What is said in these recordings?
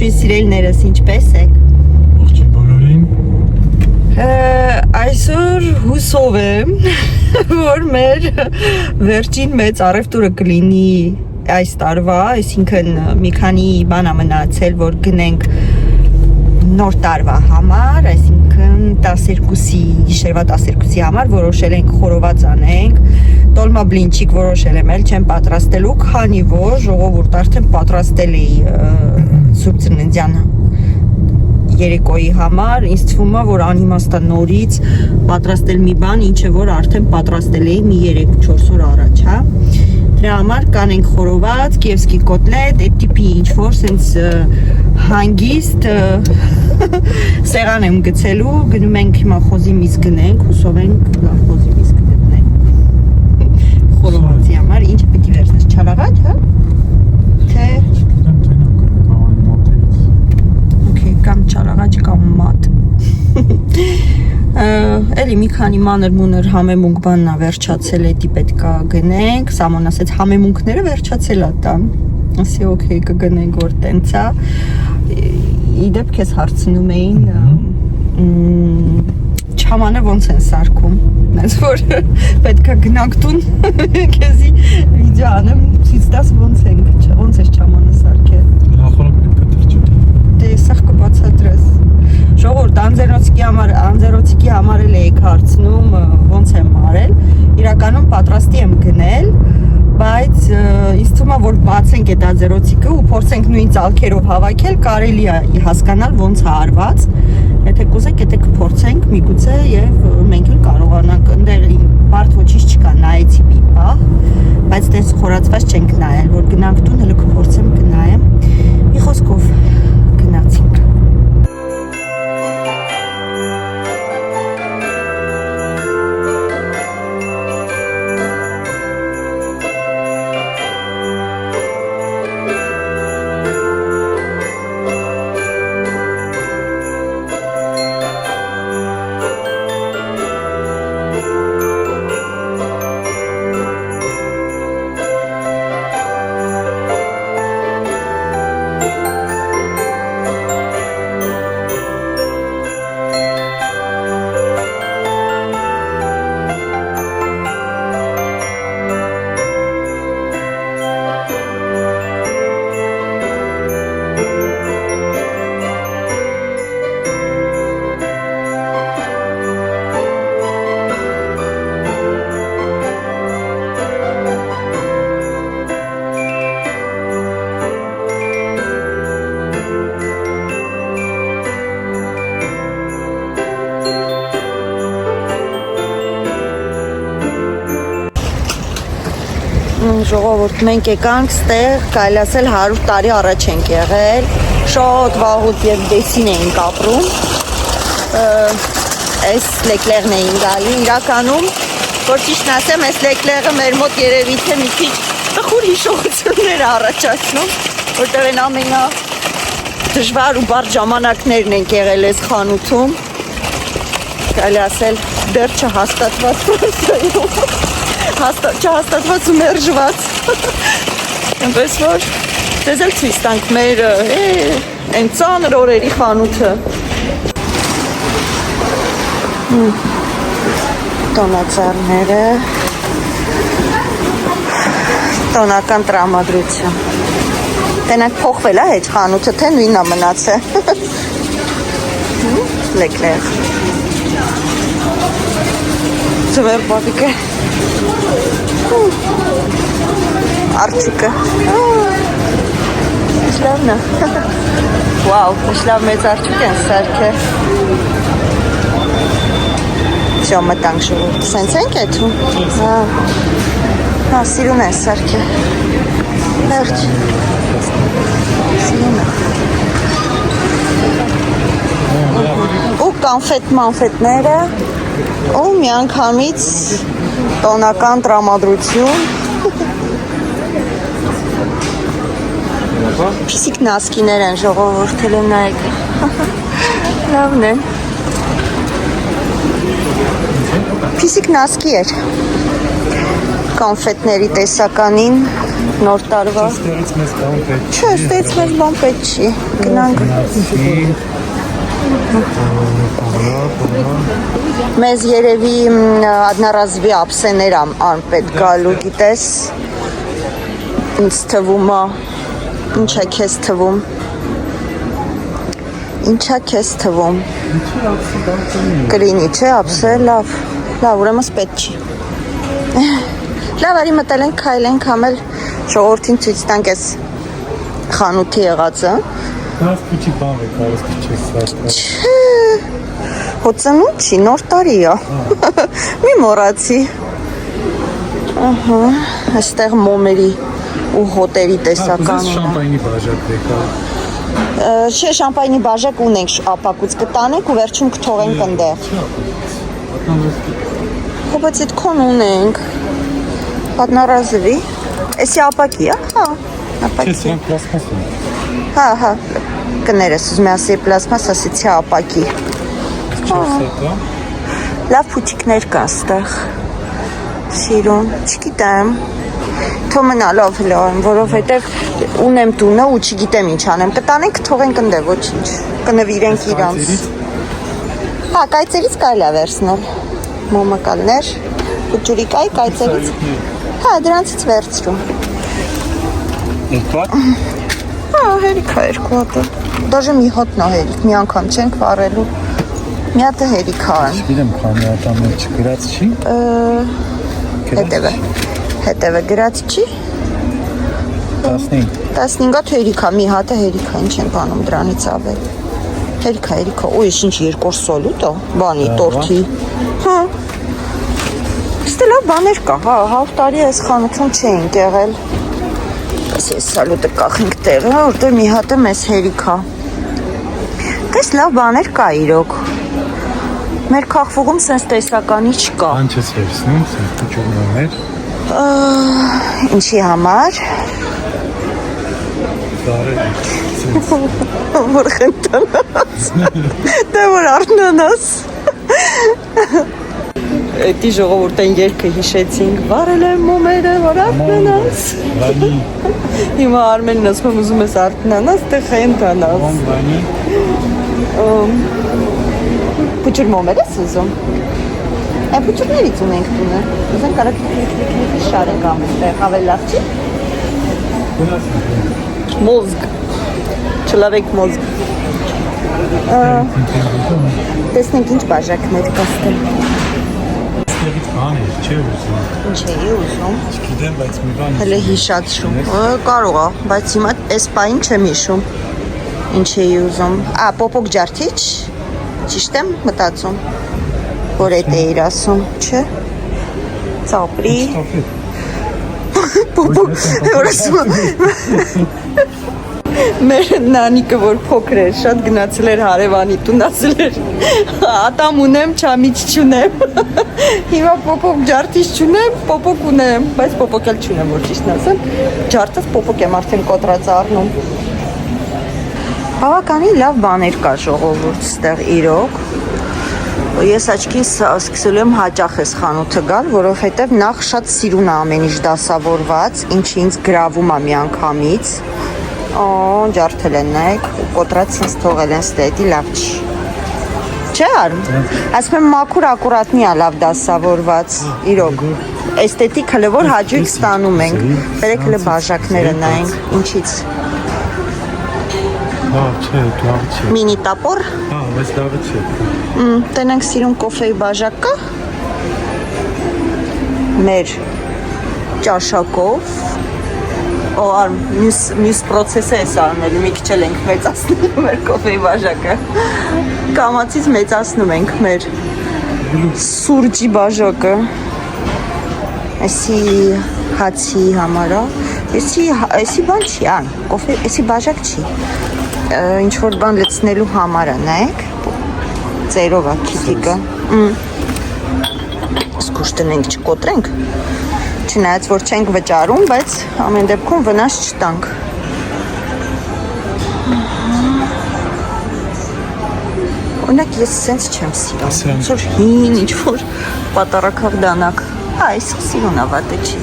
Ողջույն սիրելիներս, ինչպես եք։ Ողջույն բոլորին։ Այսօր հուսով եմ, որ մեր վերջին մեծ առևտուրը կլինի այս տարվա, այսինքն մի քանի բան մնացել, որ գնենք նոր տարվա համար, այսինքն 12-ի, գիշերվա 12-ի համար որոշել ենք խորոված անենք, տոլմա բլինչիկ որոշել եմ, էլ չեմ պատրաստելու, քանի որ ժողովուրդ արդեն պատրաստել էի Սուրբ Ծննդյան երեկոյի համար, ինձ թվում է, որ անիմաստ է նորից պատրաստել մի բան, ինչը որ արդեն պատրաստել էի մի 3-4 օր առաջ, հա։ Դրա համար կանենք խորոված, կիևսկի կոտլետ, այդ տիպի ինչ-որ սենց հանգիստ սեղան եմ գցելու, գնում ենք հիմա խոզի միս գնենք, հուսով ենք լավ խոզի միս կգտնենք խորովածի համար, ինչը պիտի վերցնես, չարաղաջ, հա? Թե? Okay, կամ չարաղաջ կամ մատ Էլի մի քանի մանր-մունր համեմունք բաննա վերջացել էդի պետքա գնենք, Սամոն ասեց համեմունքները վերջացել ա տան, ասի օքեյ կգնենք որ տենցա, իդեպ քեզ հարցնում էին չամանը ոնց են սարքում, նենց որ պետքա գնանք տուն, քեզի վիդեո անեմ, ցույց տաս ոնց ես չամանը սարքել, դե սաղ կբացատրես Ժողովուրդ անձերոցիկի համար էլ էիք հարցնում ոնց եմ արել, իրականում պատրաստի եմ գնել, բայց ինձ թվում է, որ բացենք այդ անձերոցիկը ու փորձենք նույն ծալքերով հավաքել, կարելի է հասկանալ ոնց է արված, եթե կուզեք, եթե կփորձենք, միգուցե եւ մենք էլ կարողանանք, ընդեղ բարդ ոչինչ չկա, նայեցի մի պահ, բայց դες խորացված չենք նայել, որ գնանք տուն, հələ կփորձեմ կնայեմ, մի խոսքով գնացինք Ժողովուրդ, մենք եկանք ստեղ, կարելի ասել 100 տարի առաջ ենք եղել, շատ վաղուց եւ դեսին էինք ապրում, այս լեկլեղն էին գալի, իրականում, որ ճիշտն ասեմ, այս լեկլեղը մեր մոտ երևի թե մի քիչ տխուր հիշողություններ առաջացնում, որտեղ են ամենա դժվար ու բարդ ժամանակներն ենք եղել այս խանութում, կարելի ասել դեռ չհաստատված Ֆրանսիայում չհաստատված ու մերժված այնպես որ դեզ էլ ցույց տանք մեր այն ծանր օրերի խանութը տոնածառները տոնական տրամադրություն տենակ փոխվել է հետ խանութը թե նույնն է մնացել լեկլեղ ձմեր բաբիկը Արչիկը Շլավն է Վաու, շլավ մեծ արչիկ են սարքը Շո մտանք շուր Սենց ենք էթում Հա, սիրուն են սարքը Վերջ Սիրուն է Ու կանֆետ-մանֆետները ու միանգամից տոնական տրամադրություն Փիսիկ նասկիներ են ժողովուրդել են նայեք Լավն են Փիսիկ նասկի էր Կոնֆետների տեսականին Նոր տարվա։ Ստերից մեզ բան պետք Չէ, ստից մեզ բան պետք չի։ Գնանք։ Մեզ երևի одноразовый ապսեներ ան պետք գալու, գիտես։ Ինձ թվում է։ Ինչ է քեզ թվում։ Ինչա քեզ թվում։ Կրինի, չէ, ապսե, լավ։ Լավ, ուրեմն պետք չի։ Լավ, արի մտել ենք, քայլենք, համել ժողովրդին ցույց տանք այս խանութի եղածը։ Нас քիչ բան է, կարես քիչ սարք։ Չէ։ Հոծնու չի, նոր տարի է։ Մի մոռացի։ Ահա, այստեղ մոմերի ու հոտերի տեսականն է։ Շամպայնի բաժակ եկա։ Չէ, շամպայնի բաժակ ունենք, ապակուց կտանենք ու վերջում կթողենք ընդեղ։ Բայց այդքան ունենք։ Одноразовый։ Էսի ապակի է, հա։ Ապակի։ Չէ, սրանք պլաստմաս են։ Հա, կներես, ուզում ասի պլաստմաս, ասեցի ապակի։ Չասետա։ Լավ փուչիկներ կա ստեղ։ Սիրուն, չգիտեմ։ Թող մնա լավ, որովհետև ունեմ տունը ու չգիտեմ ինչ անեմ։ Կտանենք, թողենք ընդե, ոչինչ։ Կնվիրենք իրանց։ Հա, կայծերից կարելի է վերցնել։ Մոմակալներ, փուջուրիկայի կայծերից։ Հա, դրանցից վերցրու։ Երկու։ Հա, հերիքա երկու հատը։ Դաժե մի հոտնա հերիք, մի անգամ չենք վառելու։ Մի հատը հերիքա են։ Չգիտեմ, քանի ատամներ չգրած չի։ Հետևը գրած չի։ 15։ 15-ա հերիքա, մի հատը հերիքա, ինչ են բանում դրանից ավել։ Հերիքա, ոյ, ինչ երկու սոլուտ է, բանի, տորթի։ Հա։ Ստե լավ բաներ կա, հա, 100 տարի այս խանութում չէինք եղել։ Այս սալուտը կախենք տեղը, որտեղ մի հատը մեզ հերիքա։ Տես լավ բաներ կա իրոք։ Մեր քաղաքվում սենց տեսականի չկա։ Բան չես վերցնում, սենց փուջուրներ։ Ինչի համար։ Դարեր։ Որ խնդանաս։ Դե որ արնանաս։ Էդի ժողովուրդային երգը հիշեցինք, վարել եմ մոմերը, որ արտնանաս։ Բանի։ Հիմա Արմենն ասում ուզում ես արտնանաս, դե խենթանաս։ Բանի։ Փուջուր մոմեր ես ուզում։ Այն փուջուրներից ունենք տունը։ Ուզենք կարակ քիչ շարենք ամենտեղ, ավելի լավ չի։ Մոզգ։ Չլավեք մոզգ։ Տեսնենք ինչ բաժակներ կա ստեղ։ Ստեղից բան է, չէ՞ ուզում։ Ինչ էի ուզում։ Չգիտեմ, բայց մի բան։ Հələ հիշացրու։ Կարող է, բայց հիմա այս պայն չեմ հիշում։ Ինչ էի ուզում։ Պոպոկ ջարդիչ։ Ճիշտ եմ մտածում։ Որ էդ էիր ասում, չէ՞։ Ծապրի։ Պոպոկ, որ ասում։ Մեր նանիկը որ փոքր էր, շատ գնացել էր հարևանի տուն, ասել էր ատամ ունեմ, չամիչ չունեմ։ Հիմա պոպոկ ջարդիչ չունեմ, պոպոկ ունեմ, բայց պոպոկ էլ չունեմ, որ ճիշտն ասեմ։ Ջարդած պոպոկ եմ արդեն կոտրած առնում։ Բավականին լավ բաներ կա ժողովուրդ ստեղ իրոք։ Ես աչքիս սկսել եմ հաճախ այս խանութը գալ, որովհետև նախ շատ սիրուն է ամեն ինչ դասավորված, ինչը ինձ գրավում է միանգամից։ Ջարդել են նայեք, կոտրած ինձ թողել են ստետի, լավ չի։ Չէ արմ, ասում եմ մաքուր ակուրատնի է լավ դասավորված, իրոք, էստետիկ հլը որ հաջույք ստանում ենք, բերեք հլը բաժակները նայենք, ինչից։ Լավ չէ, լավ չէ։ Մինի տապոր։ Հա, բայց լավ չէ։ Տենանք սիրուն կոֆեի բաժակ կա։ Մեր ճաշակով։ Արմ, մյուս պրոցեսը ես արնելու, մի քիչ էլ ենք մեծացնում մեր կոֆեի բաժակը։ Կամացից մեծացնում ենք մեր սուրճի բաժակը։ Էսի հացի համար է։ Էսի բան չի, կոֆե, էսի բաժակ չի։ Ինչ որ բան լցնելու համար է, նայեք։ Ծերով է քիթիկը։ Սկուշ տնենք, չկոտրենք։ Չնայած որ չենք վճարում, բայց ամեն դեպքում վնաս չտանք։ Օրինակ ես սենց չեմ սիրում։ Ոնց որ հին ինչ որ պատարակավ դանակ։ Այս սիրուն ավատը չի։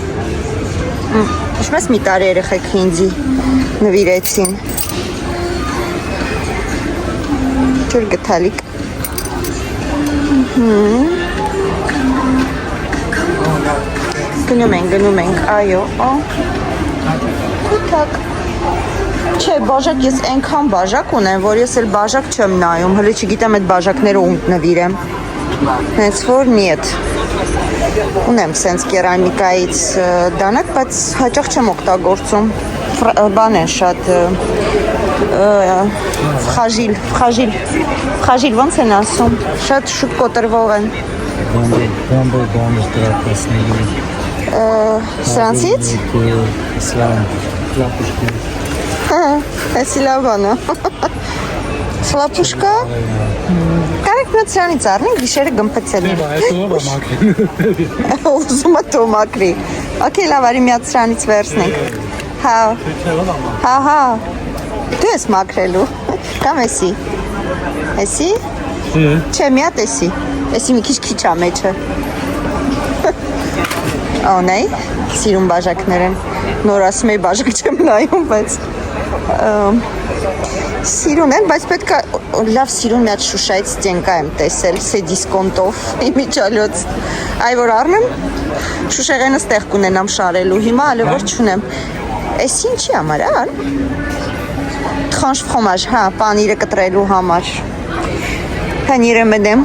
Հիշում ես մի տարի երեխեքը ինձի նվիրեցին։ Ջուր գտալիք։ Գնում ենք, այո, Թութակ։ Չէ, բաժակ, ես այնքան բաժակ ունեմ, որ ես էլ բաժակ չեմ նայում, հլի չգիտեմ այդ բաժակները ում նվիրեմ։ Հենց որ նիետ։ Ունեմ սենց կերամիկայից դանակ, բայց հաճախ չեմ օգտագործում։ Բան են շատ խաժիլ ոնց են ասում, շատ շուտ կոտրվող են։ Բոմբը տրակասների։ Սրանցից։ Էսի լավ բան է։ Սլապուշկա։ Կարեք նա սրանից առնենք, գիշերը գմպեցել։ Ուզում է տոմակրի։ Okay, լավ, արի միատ սրանից վերցնենք։ Հա, դու ես մաքրելու։ Կամ էսի։ Էսի։ Չէ, միատ էսի։ Էսի մի քիչ ա մեջը։ Անեի, սիրուն բաժակներ են։ Նոր ասում էի բաժակ չեմ նայում, բայց սիրուն են, բայց պետք է լավ սիրուն մի հատ Շուշայից տենկա եմ տեսել, սե դիսկոնտով, իմիջալոց։ Այ որ առնեմ, Շուշեղենը ստեղ կունենամ շարելու, հիմա ալը որ չունեմ։ Էս ինչի համար, ան? Թխանշ ֆրոմաժ, հա, պանիրը կտրելու համար։ Պանիրը մդեմ։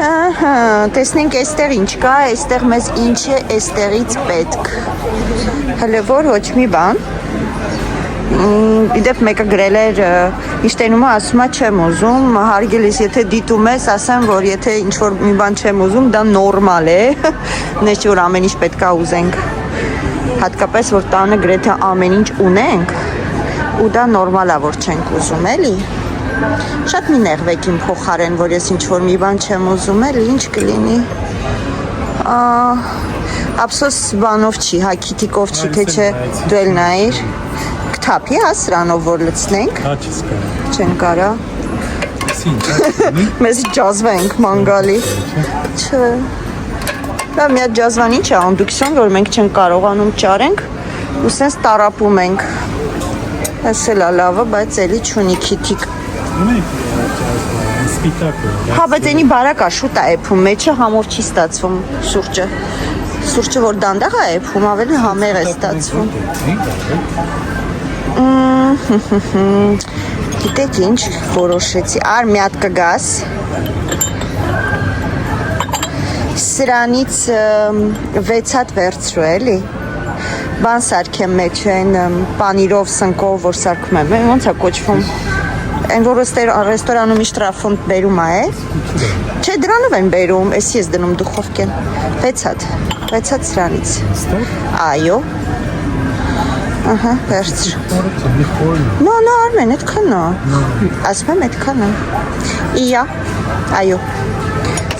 Ահա, տեսնենք այստեղ ինչ կա, այստեղ մեզ ինչ է այստեղից պետք։ Հələ որ ոչ մի բան։ Իդեպ մեկը գրել էր իշտենումը ասում է չեմ ուզում, հարգելիս եթե դիտում ես, ասեմ, որ եթե ինչ-որ մի բան չեմ ուզում, դա նորմալ է, նեշ որ ամեն ինչ պետք է ուզենք։ Հատկապես, որ տանը գրեթե ամեն ինչ ունենք, ու դա նորմալ է, որ չենք ուզում, էլի։ Շատ մի նեղվեք իմ փոխարեն, որ ես ինչ-որ մի բան չեմ ուզում, էլի, ինչ կլինի։ Ափսոս բանով չի, հա, քիթիկով չի, թե չէ դու էլ նայիր։ Կթափի, հա, սրանով որ լցնենք։ Հա, չես կարա։ Չեն կարա։ Մեզ ջազվա ենք մանգալի։ Չէ։ Դա մի հատ ջազվան ինչ է, անդուկսիոն, որ մենք չեն կարողանում ճարենք, ու սենց տարապում ենք։ Ես էլ լավը, բայց էլի չունի քիթիկ։ Ունենք սպիտակը։ Հա, բայց էնի բարակ է, շուտ է էփում, մեջը համոր չի ստացվում սուրճը։ Սուրճը որ դանդաղ է էփում, ավելի համեղ է ստացվում։ Գիտեք ինչ որոշեցի, ար մի հատ կգաս։ Սրանից 6 հատ վերցրու էլի։ Բան սարքեմ մեջ են պանիրով, սնկով, որ սարքում եմ, ոնց է կոչվում։ Այն որ ռեստորանում իշտ ռաֆոնտ բերում է։ Չէ, դրանով են բերում, էսի ես դնում դուխովկեն։ 6 հատ սրանից։ Այո։ Ահա, վերցր։ No, Արմեն, այդքան է։ Ասում եմ այդքան է։ Իա, այո։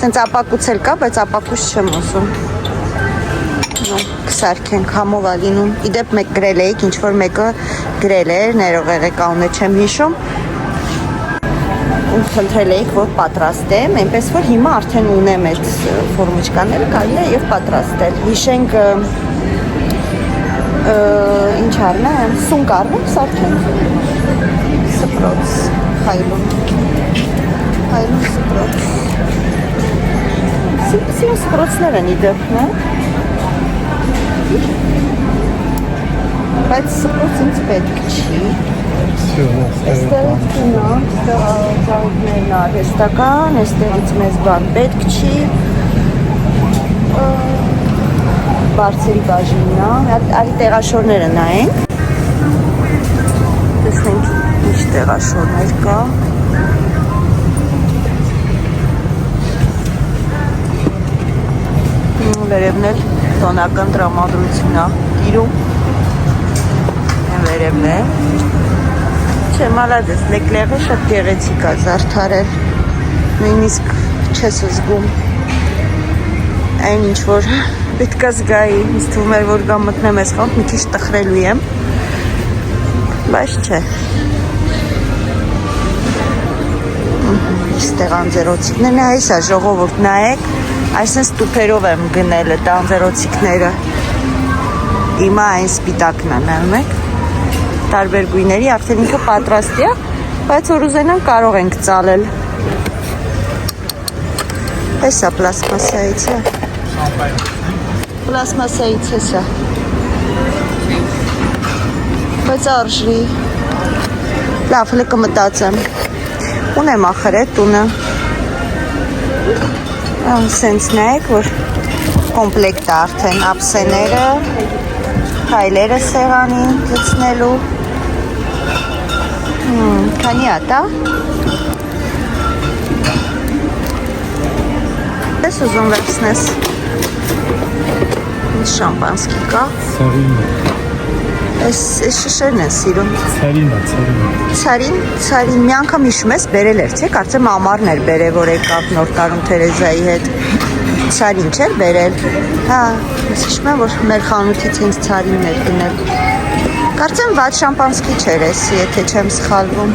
Սենց ապակուց էլ կա, բայց ապակուց չեմ ուզում։ Կսարքենք, համով է լինում։ Իդեպ մեկ գրել էիք, ինչ-որ մեկը գրել էր, ներող եղեք անունը չեմ հիշում։ Ու խնդրել էիք, որ պատրաստեմ, այնպես որ հիմա արդեն ունեմ այդ ֆորմուչկաները, կարելի է եւ պատրաստել։ Հիշենք ինչ առնեմ, սունկ առնեմ, սարքենք։ Սպրոց, խայլում սպրոց։ Սիրո սպրոցներ են իդեպ, նո։ Բայց սպրոց ինձ պետք չի։ Այստեղից կինո, ծաղիկներն արհեստական, այստեղից մեզ բան պետք չի։ Բարձերի բաժինն է, արի տեղաշորները նայենք։ Տեսնենք ինչ տեղաշորներ կա։ Վերևն էլ տոնական տրամադրություն է տիրում։ Վերևն է։ Չէ, մալադես, լեկլեղը շատ գեղեցիկ է զարդարել, նույնիսկ չես զգում այն ինչ որ պետք է զգայի, ինձ թվում էր որ գամ մտնեմ ես խանութ, մի քիչ տխրելու եմ, բայց չէ։ Այստեղ անձերոցիկներն է, այս է ժողովուրդ նայեք, այսպես տուփերով եմ գնել այդ անձերոցիկները։ Հիմա այն սպիտակն է, նայում եք։ Տարբեր գույների, արդեն ինքը պատրաստ է, բայց որ ուզենան կարող ենք ծալել։ Էսա պլաստմասայից է։ Պլաստմասայից է սա։ Բայց արժի։ Լավ, հլը կմտածեմ։ Ունեմ ախր է տունը։ Սենց նայեք, որ կոմպլեկտ է արդեն ափսեները, հայլերը սեղանին լցնելու։ Քանի ատա։ Ես ուզում վերցնես։ Ինչ շամպանսկի կա։ Ցարինը։ Այս շշերն են սիրում։ Ցարին մի անգամ հիշում ես բերել էր, չէ՞, կարծեմ ամառն էր բերել, որ եկավ Նոր տարում Թերեզայի հետ։ Ցարին չէր բերել։ Հա, ես հիշում եմ, որ մեր խանութից ինձ ցարինն էր գնել։ Կարծեմ վատ շամպանսկի չէր էս, եթե չեմ սխալվում։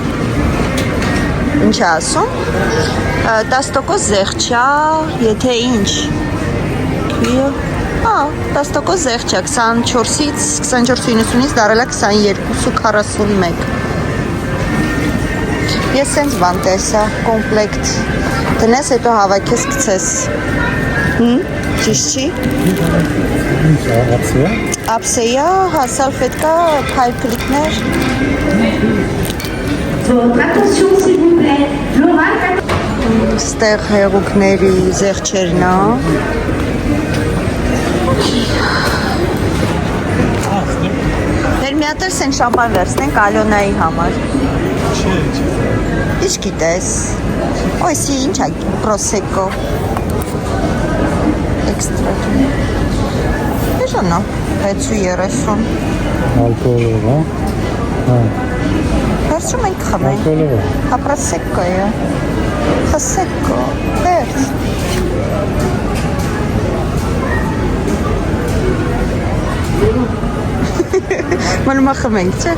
Ինչ է ասում։ 10% զեղչա, եթե ինչ։ Հա, 10% զեղչա, 24-ից 24.90-ից դարել է 22.41։ Ես սենց բան տեսա, կոմպլեկտ տնես, հետո հավաքես գցես։ Ճիշտ չի։ Ինչ է, ափսեա։ Ափսեա, հա, սալֆետկա, փայլփլիկներ։ Votre attention s'il vous plaît. L'oral Ստեղ հեղուկների զեղչերն է։ Մեր մի հատ էլ սեն շամպան վերցնենք Ալյոնայի համար։ Ինչ գիտես։ Ոյ, սի ինչ է, պրոսեկո։ Էքստրա։ Էժանա, 630։ Ալկոհոլով, հա։ Վերցում ենք խմենք։ Ալկոհոլով։ Հա, պրոսեկո է։ Խսեկո, վերց։ Մնում խմենք, չէ։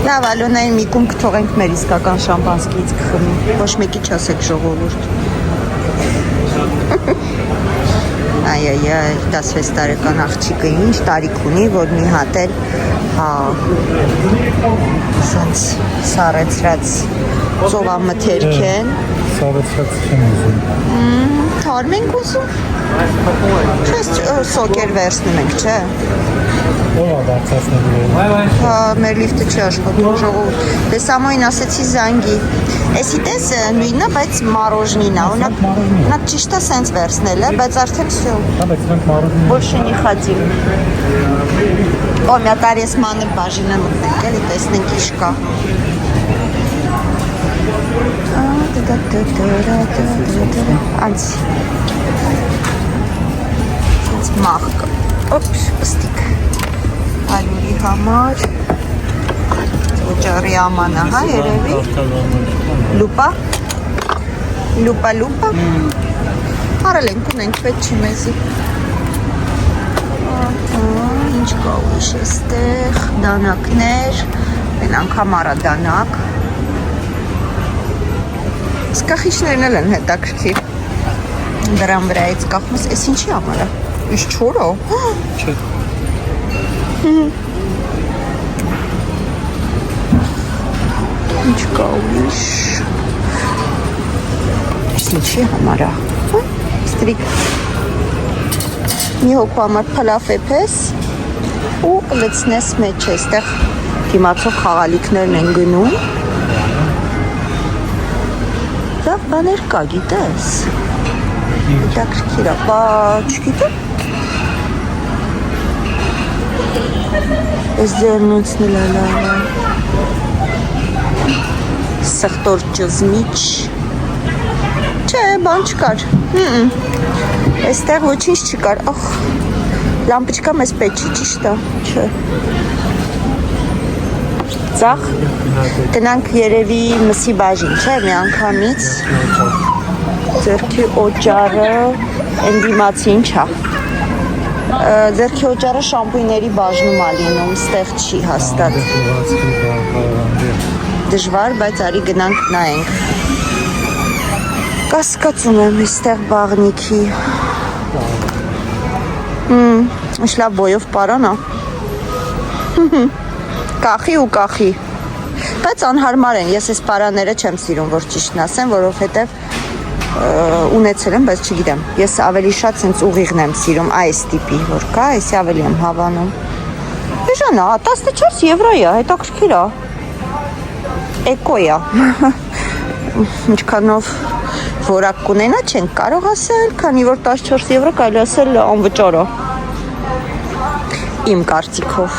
Լավ, Ալյոնային մի կում կթողենք մեր իսկական շամպանսկիից կխմի։ Ոչ մեկի չասեք ժողովուրդ։ Այ, 16 տարեկան աղջիկը ինչ տարիք ունի, որ մի հատ էլ սենց սարեցրած ծովամթերք են։ Սարեցրած չեմ ուզում։ Թարմ ենք ուզում։ Չես սոկեր վերցնում ենք, չէ։ Ո՞վ է դարձածնելու։ Հա, մեր լիֆտը չի աշխատում, ժողովուրդ։ Դες ամոյին ասեցի զանգի։ Էսի տես նույնն է, բայց մարոժնին է, նա ճիշտ է սենց վերցնել է, բայց արդեն всё։ Հա, բայց մենք մարոժնի։ Больше не хотим։ Օ, մի հատ արի ես մանր բաժինը մտնենք, էլի տեսնենք ինչ կա։ Անց։ Սենց մաղ կա։ Օպ, պստիկ։ Ալյուրի համար։ Ոճարի ամանա, հա, երևի։ Լուպա։ Լուպա։ Հարել ենք, ունենք, պետք չի մեզի։ Ինչ կա ուրիշ էստեղ, դանակներ, են անգամ արա դանակ։ Սկախիչներն էլ են հետաքրքիր։ Դրան վրայից կախում ես, ես ինչի համար է։ Իշ չորո։ Չէ։ Ինչ կա ուրիշ։ Ես ինչի համար է։ Ստրիկ։ Մի հոգու համար փլաֆեփ ես ու լցնես մեջ է, այստեղ դիմացող խաղալիքներն են գնում։ Լավ բաներ կա, գիտես։ Հետաքրքիր է, բա չգիտեմ։ Ես ձեռնոցնել է լավ է։ Սխտոր ճզմիչ։ Չէ, բան չկար։ Այստեղ ոչինչ չկար։ Ախ, լամպիչկա մեզ պետք չի, ճիշտ է։ Չէ։ Ծախ, գնանք երևի մսի բաժին, չէ, մի անգամից։ Ձերքի օճարը, են դիմացի ինչ է։ Ձերքի օճարը շամպույների բաժնում է լինում, ստեղ չի հաստատ։ Դժվար, բայց արի գնանք նայենք։ Կասկածում եմ այստեղ բաղնիքի։ Մշլավ բոյով պարանա։ Կախի ու կախի։ Բայց անհարմար են, ես այս պարանները չեմ սիրում, որ ճիշտն ասեմ, որովհետև ունեցել եմ, բայց չգիտեմ։ Ես ավելի շատ սենց ուղիղն եմ սիրում այս տիպի, որ կա, այսի ավելի եմ հավանում։ Էժան է, 14 եվրո է, հետաքրքիր է։ Էկո է։ Ինչքանով որակ կունենա չենք կարող ասել, քանի որ 14 եվրո կարելի ասել անվճար է։ Իմ կարծիքով։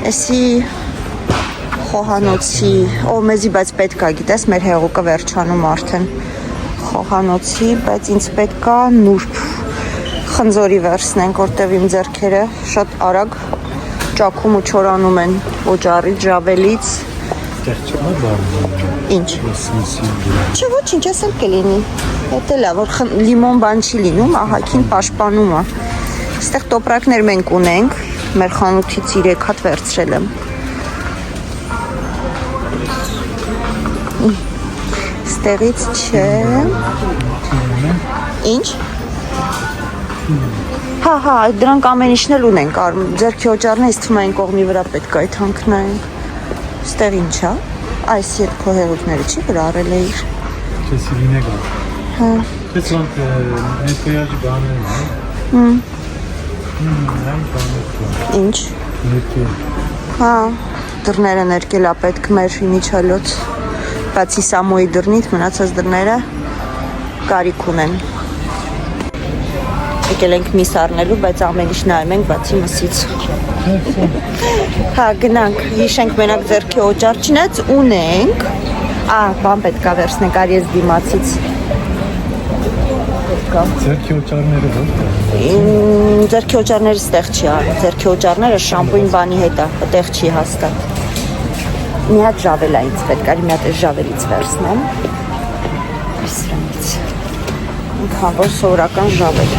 Էսի խոհանոցի, մեզի բայց պետք է, գիտես, մեր հեղուկը վերջանում արդեն խոհանոցի, բայց ինձ պետք է նուրբ խնձորի վերցնենք, որտև իմ ձեռքերը շատ արագ ճաքում ու չորանում են օջարից, ժավելից։ Ինչ։ Չէ, ոչինչ, ես էլ կլինի։ Հետ էլ է, որ լիմոն բան չի լինում, ահագին պաշտպանում է։ Այստեղ տոպրակներ մենք ունենք, մեր խանութից 3 հատ վերցրել եմ։ Ստեղից չէ։ Ինչ։ Հա, դրանք ամեն ինչն էլ ունենք, ձերքի օճարն է, թվում է այն կողմի վրա պետք է այդ հանքնայինք։ Ստեղ ինչ է, այս ետ քո հեղուկները չի վրարել էիր։ Չեսի վինեգա։ Հա։ Ես ոնք ներկայաջի բաներն են։ Ինչ։ Ներկե։ Հա, դռները ներկել է պետք մեր իմիջալոց, բացի Սամոյի դռնից մնացած դռները կարիք ունեն։ Եկել ենք միս առնելու, բայց ամեն ինչ նայում ենք բացի մսից։ Հա, գնանք, հիշենք մենակ ձեռքի օճար չնայած ունենք։ Բան պետք է վերցնենք արի ես դիմացից։ Ձերքի օճարները ո՞ր։ Ձերքի օճարները ստեղ չի արում, ձերքի օճարները շամպույն բանի հետ է, այդտեղ չի հաստատ։ Մի հատ ժավել է ինձ պետք է, մի հատ այս ժավելից վերցնեմ։ Սրանից։ Ինքավոր սովորական ժավել։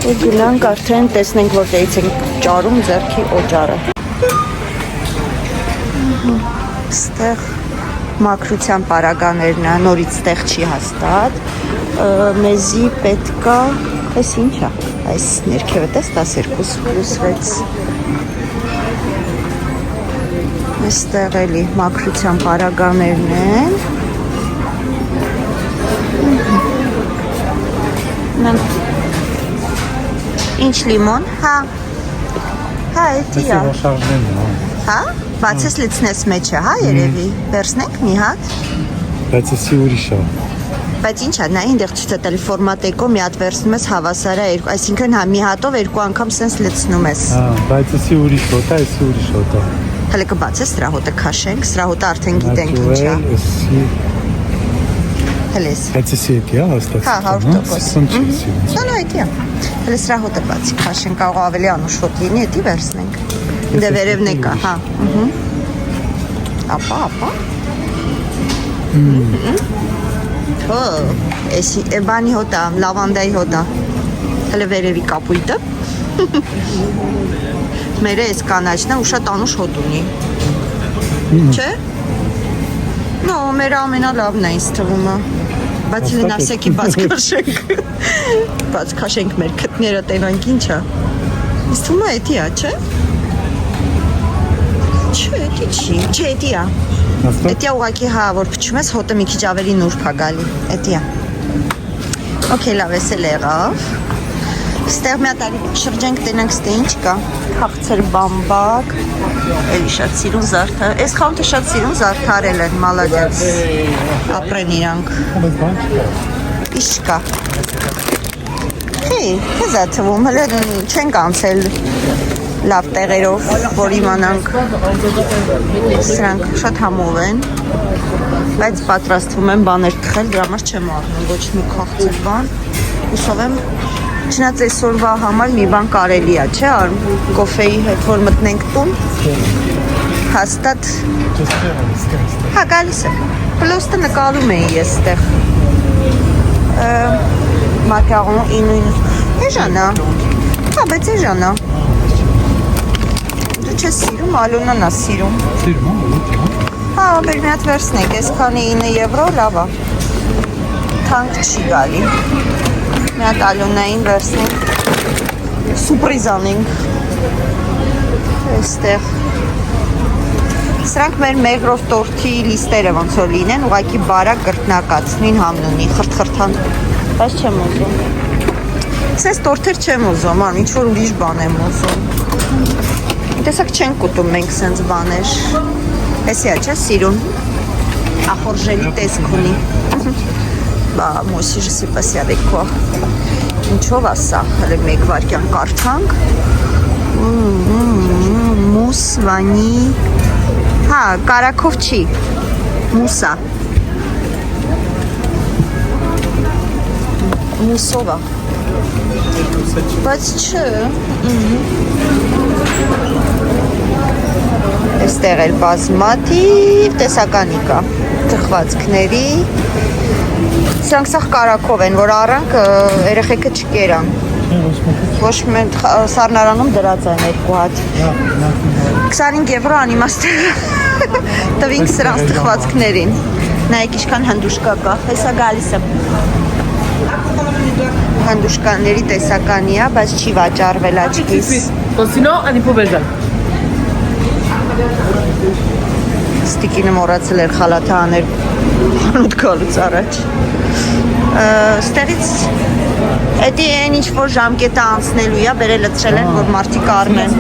Ու գնանք արդեն տեսնենք որտեղից ենք ճարում ձեռքի օճարը։ Ստեղ մաքրության պարագաներն է, նորից ստեղ չի հաստատ։ Մեզի պետքա, այս ինչ է, այս ներքևը տես 12+6։ Այստեղ էլի մաքրության պարագաներն են։ Ինչ լիմոն, հա, էդի է։ Հա, բացես լիցնես մեջը, հա, երևի, վերցնենք մի հատ։ Բայց էսի ուրիշ է։ Բայց ինչ է, նա ինտեղ չուց է տելի ֆորմատ էկո, մի հատ վերցնում ես հավասարը, այսինքն հա մի հատով երկու անգամ սենց լցնում ես։ Բայց էսի ուրիշ հոտ է, էսի ուրիշ հոտ է։ Հələ կբացես սրահոտը քաշենք, սրահոտը արդեն գիտենք ինչ է։ Հəլես։ Բայց էսի էդի է հաստատ։ Հա, 100%։ Նա էդի է։ Հələ սրահոտը բացի քաշենք, կարող ավելի անուշոտ լինի, էդի վերցնենք։ Դե վերևն է կա, հա։ Ապա։ Հո, էսի բանի հոտա, լավանդայի հոտա։ Հələ վերևի կապույտը։ Մերը այս կանաչն է ու շատ անուշ հոտ ունի։ Չէ։ Նո, մեր ամենալավն է ինձ թվում է։ Բայց լին ասեկի բաց քաշենք։ Բաց քաշենք մեր քթները տենանք ինչ է։ Ինձ թվում է էդի է, չէ։ Չէ, էդի չի։ Չէ, էդի է։ Էդի է ուղղակի հա, որ փչում ես հոտը մի քիչ ավելի նուրբ է գալի։ Էդի է։ Okay, լավ, էս էլ եղավ։ Ստեղ մի հատ արի շրջենք տենանք ստե ինչ կա։ Խաղցեր բամբակ։ Էլի շատ սիրուն զարդար։ Այս խանութը շատ սիրուն զարդարել են, մալադյաց։ Ապրեն իրանք։ Ինչ կա։ Հեյ, քեզ է թվում, հələ չենք անցել լավ տեղերով, որ իմանանք։ Սրանք շատ համով են, բայց պատրաստվում են բաներ թխել, դրա համար չեմ առնում, ոչ մի խաղցեր բան։ Հուսով եմ, չնայած այսօրվա համար մի բան կարելի է, չէ՞ արմ, կոֆեի հետ որ մտնենք տուն, հաստատ, հա գալիս է, պլոստը նկարում էի ես ստեղ, մակարոն ինույն, էժանա, հա բայց էժանա, դու չես սիրում, Ալոնան է սիրում, հա բեր մի հատ վերցնեք, ես քանի 9 եվրո լավ է, թանկ չի գալի։ Մի հատ ալյունային վերցնենք, սուրպրիզ անենք, այստեղ։ Սրանք մեր մեղրով տորթի լիստերը ոնց որ լինեն, ուղղակի բարակ գրտնակած, նույն համն ունի, խրտ-խրտան, բայց չեմ ուզում։ Սենց տորթեր չեմ ուզում, ինչ որ ուրիշ բան եմ ուզում։ Տեսակ չենք ուտում մենք սենց բաներ։ Էսի է, չէ, սիրուն։ Ախորժելի տեսք ունի։ Բա, մոսի ժսիպասի avec quoi։ Ինչով ասա, հələ մեկ վարկյան կարդանք։ Մուս, վանի։ Հա, կարակով չի, մուսա, մուսով է, բայց չէ, այստեղ էլ բազմաթիվ տեսականի կա, թխվածքների, սրանք սաղ կարակով են, որ առանք երեխեքը չկերան, ոչ մենք սառնարանում դրած են երկու հատ, 25 եվրո անիմաստ տվինք սրանց թխվածքներին, նայեք իշքան հնդուշկա կա, հեսա գալիս եմ, հնդուշկաների տեսականի է, բայց չի վաճառվել աչքիս, Sinon, un hypovégane. ստիկինը մորացել էր խալաթը աներ հանուտ գալուց առաջ, ստեղից Էդի են ինչ-որ ժամկետը անցնելու է, բերել լծրել են, որ մարդիկ առնեն,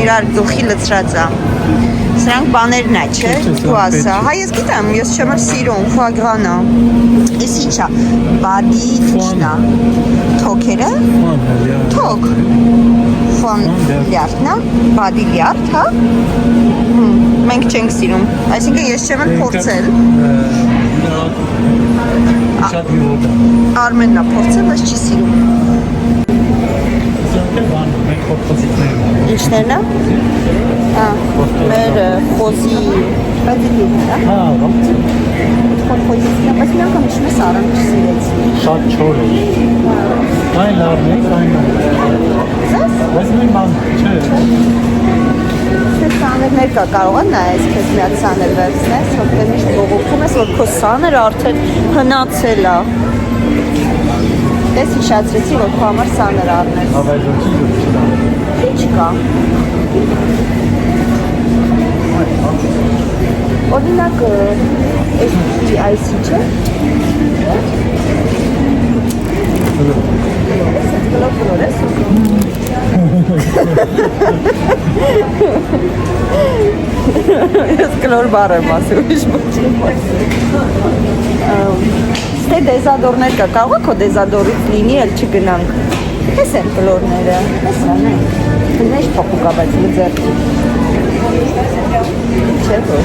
իրար գլխի լծրած է, սրանք բաներն է, չէ, դու ասա, հա ես գիտեմ, ես չեմ էլ սիրում, ֆուագրան է, ես ինչ է, բադի թուչն է, թոքերը, թոք, ֆոն լյարդն է, բադի լյարդ, հա, մենք չենք սիրում, այսինքն ես չեմ էլ փորձել, Արմենն է փորձել, բայց չի սիրում։ Ինչներն է? Մեր խոզի բազիկին է։ Հա, Խոզի, բայց մի անգամ ինչ-ն ես առան չսիրեց։ շատ չոր է։ Այն լավն է, այն լավն է։ Բայց նույն բան, չէ։ Ես սաներներ կա, կարող է նայես, քեզ մի հատ սաներ վերցնես, որ դե միշտ բողոքում ես, որ քո սաները արդեն հնացել է։ Ես հիշացրեցի, որ քո համար սաներ առնես։ Ինչ կա։ Օրինակ, այսի չէ։ Գլոբլոր ես Ես կլոր բար եմ ասի, ուրիշ ոչ եմ ասի Ստե դեզադորներ կա, կարող է քո դեզադորից լինի, էլ չգնանք Ես են կլորները, ես անենք Բնեշ փոխու կա, բայց լձեր Չէ որ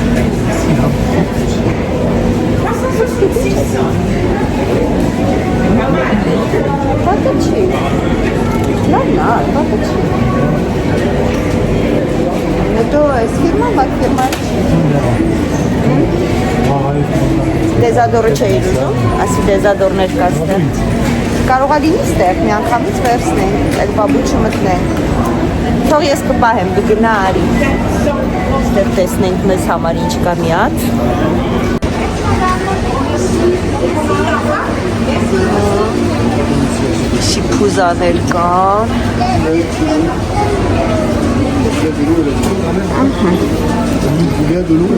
Պատը չի Լավն է, պատը չի Հետո այս ֆիրման, բակ ֆիրման չի Դեզադորը չէիր ուզում, ասի դեզադորներ կա ստեղ Կարող է լինի ստեղ, մի անգամից վերցնենք, այդ բաբուչը մտնենք Թող ես կպահեմ, դու գնա արի Ստեղ տեսնենք մեզ համար ինչ կա մի հատ Շիփուզաներ կան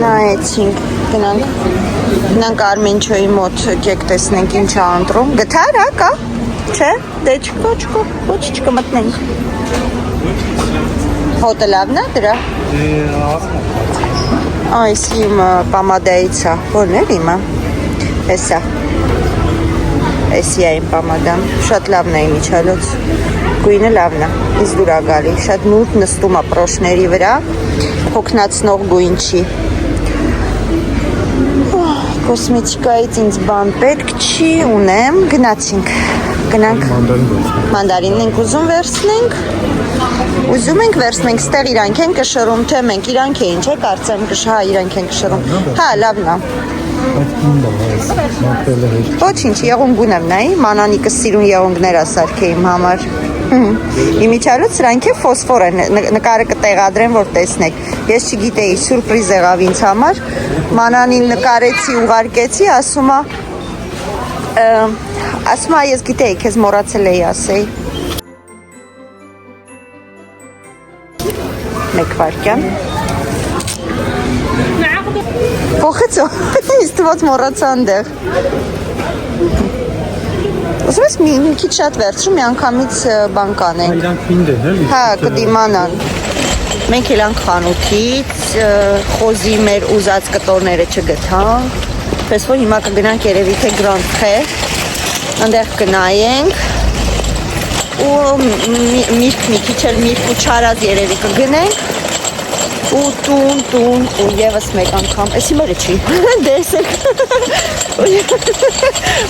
Նայեցինք, գնանք Արմենչոյի մոտ կեք տեսնենք ինչ է ընտրում Գթար, հա, կա, չէ, դե չկա, ոչ չկմտնենք Հոտը լավն է դրա Այս իմ պամադայից է, որն էր իմը, էսա Էսի է իմ պամադան, շատ լավն է իմ իչալոց, գույնը լավն է, ինձ դուր է գալի, շատ նուրդ նստում է պրոշների վրա, հոգնացնող գույն չի Կոսմետիկայից ինձ բան պետք չի, ունեմ, գնացինք, գնանք Մանդարինն ենք ուզում վերցնենք Ուզում ենք վերցնենք, ստեղ իրանք են կշռում, թե մենք իրանք էին, չէ, կարծեմ հա, իրանք են կշռում, հա, լավն է Ոչինչ, եղունգուն եմ նայի, մանանիկը սիրուն եղունգներ ասարք է իմ համար Իմիջալուց սրանք է ֆոսֆոր են, նկարը կտեղադրեմ, որ տեսնեք Ես չգիտեի, սուրպրիզ եղավ ինձ համար Մանանին նկարեցի, ուղարկեցի, ասում է Ասում ես գիտեի, քեզ մոռացել էի ասեի։ Մեկ վարկյան։ Փոխեցո։ Իսկ ո՞նց մոռացա այնտեղ։ Ոսպես մի քիչ շատ վերջում մի անգամից բան կանենք։ Իրանք ինդ են, էլի։ Հա, կդիմանան։ Մենք էլանք խանութից, խոզի մեր ուզած կտորները չգտանք։ Պես որ հիմա կգնանք երևի թե Grand Prix, այնտեղ կնայենք ու միրգ մի քիչ էլ միրգ ու չարազ երևի կգնենք ու տուն ու եւս մեկ անգամ, էսի մերը չի, դեսեք,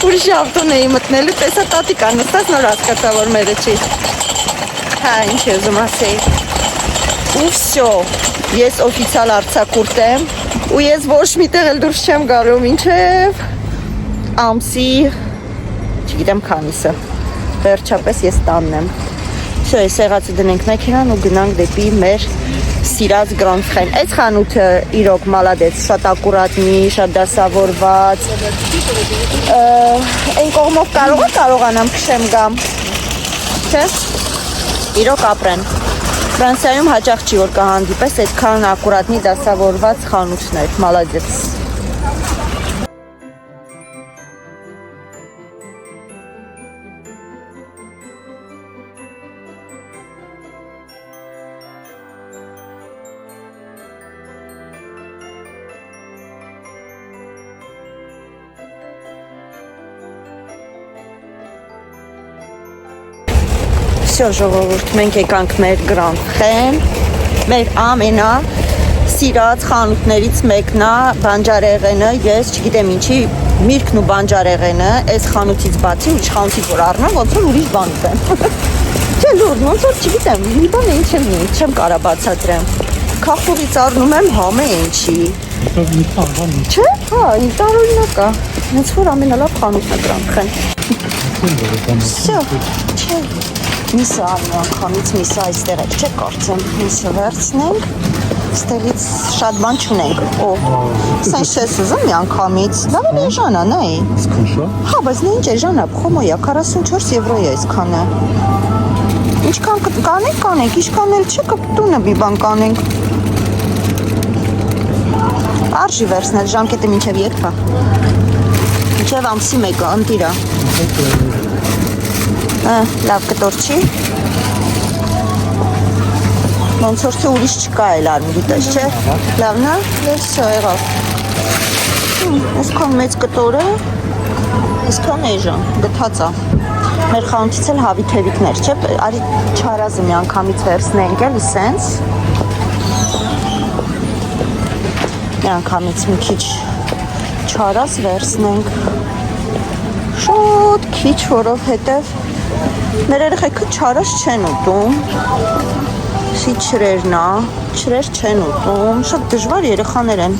ուրիշ ավտոն էի մտնելու, տեսա տատիկա նստած նոր հասկացա, որ մերը չի, հա, ինչ է ուզում ասեի, ու վսյո, ես օֆիցիալ արձակուրդ եմ, ու ես ոչ միտեղ էլ դուրս չեմ գալու, մինչև ամսի, չգիտեմ քանիսը, վերջապես ես տանն եմ, վսյո, ես եղածը դնենք մեքենան ու գնանք դեպի մեր սիրած Grand Prix-ն։ Այս խանութը իրոք մալադեց, շատ ակուրատնի, շատ դասավորված։ Այն կողմով կարողանամ քշեմ գամ։ Չէ՞։ Իրոք ապրեն։ Ֆրանսիայում հաճախ չի որ կհանդիպես այդքան ակուրատնի դասավորված խանութներ, մալադեց։ Всё, ժողովուրդ, մենք եկանք մեր Grand Prix-ն, մեր ամենա սիրած խանութներից մեկն է բանջարեղենը, ես չգիտեմ ինչի, միրգն ու բանջարեղենը, այս խանութից բացի, ուրիշ խանութից որ առնեմ, ոնց որ ուրիշ բան ուտեմ։ Չէ, լուրջ, ոնց որ չգիտեմ, մի բան ինչ չեմ կարա բացատրեմ։ Քախտուրից առնում եմ համե ինչի։ Չէ, հա, տարօրինակ է։ Ոնց որ ամենալավ խանութն է Grand Prix-ն։ Всё, չէ։ Միսը արնի անգամից, միսը այստեղ եք, չէ կարծեմ, միսը վերցնենք, ստեղից շատ բան չունենք, սեն շես ուզում մի անգամից, լավ են էժան է, նայի։ Սկնշա։ Հա, բայց նա ինչ էժան է, պխոմոյա, 44 եվրո է այսքանը։ Ինչքան կանենք, իշքան էլ չէ, կպտունը մի բան կանենք։ Արժի վերցնել, ժամկետը մինչև երբ է։ Մինչև ամսի մեկը, ընտիրա։ Լավ կտոր չի։ Ոնց որ թե ուրիշ չկա էլ արմի գիտես, չէ։ Լավն է, ես սա եղավ։ Այսքան մեծ կտորը, այսքան էժան, գթած է։ Մեր խանութից էլ հավիթևիկներ, չէ։ Արի չարազը մի անգամից վերցնենք էլ, սենց։ Մի անգամից մի քիչ չարազ վերցնենք։ Շատ քիչ, որովհետև մեր երեխեքը չարաշ չեն ուտում, սի չրերն է, չրեր չեն ուտում, շատ դժվար երեխաներ են։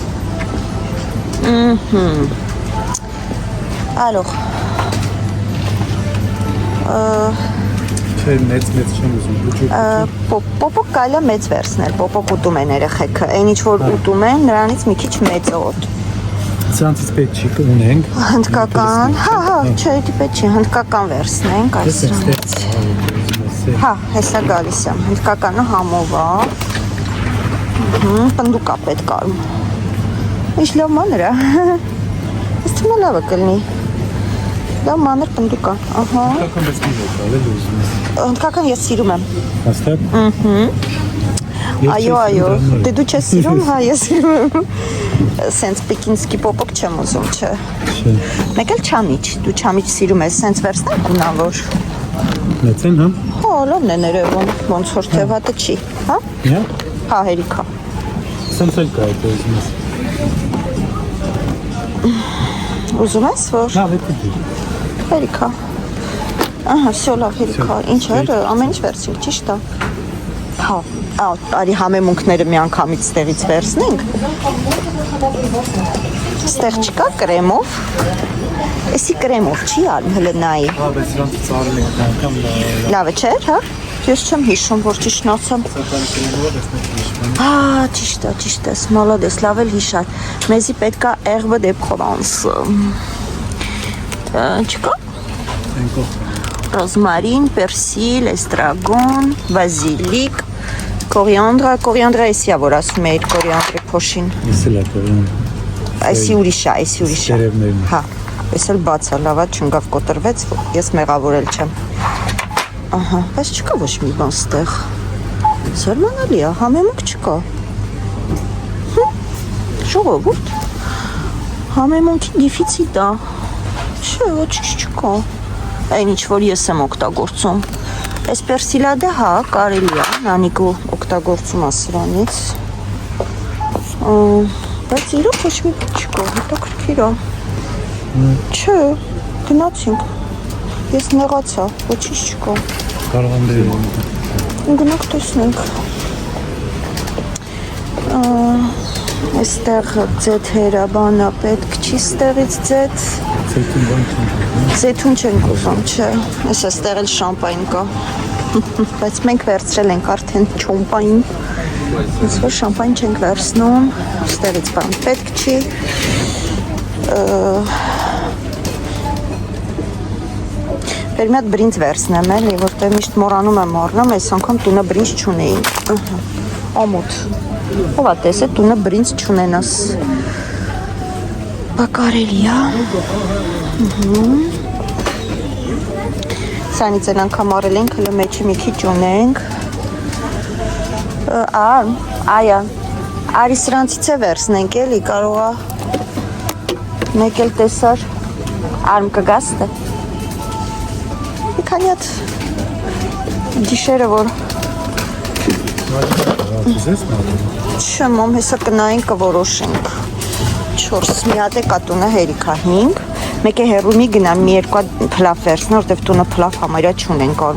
Ալող։ Չէ, մեծ չեմ ուզում, պոպոկ կայլա մեծ վերցնել, պոպոկ ուտում են երեխեքը, այն ինչ որ ուտում են, նրանից մի քիչ մեծ օտ։ Սրանցից պետք չի ունենք։ Հնդկական, հա, չէ, դի պետք չի, հնդկական վերցնենք այս սրանից։ Հա, հեսա գալիս եմ, հնդկականը համով է, պնդուկ է պետք արում, ինչ լավ մանր է, ես թիմը լավը կլնի, լավ մանր պնդուկ է, Հնդկական բես մի ոք ալել ուզում ես։ հնդկական ես սիրում եմ, Հաստատ։ այո, դե դու չես սիրում, հա, ես սիրում եմ, սենց պեկինսկի պոպոկ չեմ ուզում, չէ, մեկ էլ չամիչ, դու չամիչ սիրում ես, սենց վերցնենք ունավոր, Մեծ են, հա։ հա, լավն են երևում, ոնց որ թևատը չի, հա, Հա։ հա, հերիքա, Սենց էլ կա այդ ուզում ես։ ուզում ես, որ Լավ, էդ դիր։ հերիքա, ահա, всё լավ, հերիքա, ինչ էր, ամեն ինչ վերցինք, ճիշտ է, հա, արի համեմունքները մի անգամից ստեղից վերցնենք, ստեղ չկա կրեմով, էսի կրեմով չի արմ, հլը նայի, Հա, բայց սրանցից արել ենք անգամ լավը չէր, հա, ես չեմ հիշում, որ ճիշտն ասեմ, հա, ճիշտ ես, մալադես, լավ էլ հիշար, մեզի պետք է Herbe de Provence, Չկա։ Ռոզմարին, պերսիլ, էստրագոն, բազիլիկ, կորիանդրը էսի ա, որ ասում էիր կորիանդրի փոշին։ Եսել է կորիան։ Այսի ուրիշ է։ Տերևներն։ Հա, ես էլ բաց է, լավա չնգավ կոտրվեց, ես մեղավորել չեմ։ Ահա, բայց չկա ոչ մի բան ստեղ։ Զարմանալի է, համեմուկ չկա։ Ժողովուրդ, համեմունքի դիֆիցիտ է։ Չէ, ոչինչ չկա։ Այն ինչ որ ես եմ օգտագործում։ Այս պերսիլադը հա, կարելի է, նանիկը օգտագործում է սրանից։ Բայց իրոք ոչ մի բան չկա, հետաքրքիր է։ Չէ, գնացինք։ Ես նեղացա, ոչինչ չկա։ Կարող եմ դեր։ Գնանք տեսնենք։ Այստեղ ձեթ հերաբանա պետք չի ստեղից ձեթ։ Ձեթուն չենք ուզում, չէ։ Ես այստեղ էլ շամպայն կա։ Բայց մենք վերցրել ենք արդեն չոմպայն։ Ոնց որ շամպայն չենք վերցնում, ստեղից բան պետք չի։ Բեր մի հատ բրինձ վերցնեմ էլի, որտեղ միշտ մոռանում եմ առնում, այս անգամ տունը բրինձ չունեին։ Ամոթ։ Ով է տեսել տունը բրինձ չունենաս։ Բա կարելի է։ Սանից են անգամ առել ենք, հլը մեջի մի քիչ ունենք։ Այա, արի սրանցից է վերցնենք էլի, կարող է մեկ էլ տեսար, արմ կգաստը։ Մի քանի հատ դիշերը, որ չեմ, հեսա կնային կորոշենք 4 մի հատ է կատունը հերիքա 5 մեկ է հեռու մի գնամ մի երկու փլավ վերցնեմ, որտեվ տունը փլավ համարյա չունենք ան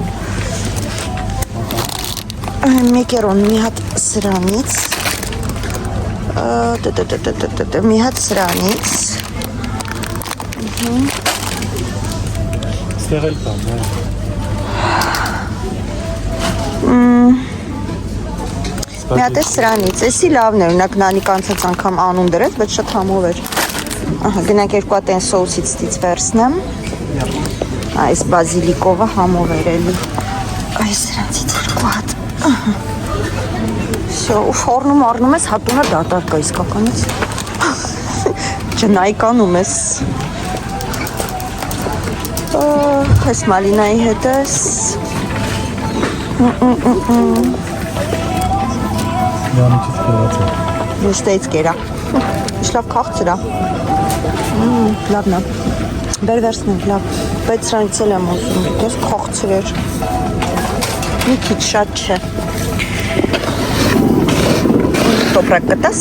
մեկ երոն մի հատ սրանից մի հատ սրանից Ստեղել կան, մի հատ է սրանից, էսի լավն է, ունակ նանիկ անցած անգամ անուն դրեց, բայց շատ համով էր գնանք երկու հատ են սոուսից ստից վերցնեմ այս բազիլիկովը համով էր էլի այս սրանցից երկու հատ ֆորնում առնում ես հատունը դատարկա իսկականից ջնայկանում ես այս մալինայի հետ ես Յանիքից կերած է Նուշտեից կերա Իշլավ կաղցր է Լավն է Բեր վերցնենք լավ Բայց սրանից էլ եմ ուզում Ես կաղցր էր Մի քիչ շատ չէ Տոպրակ կտաս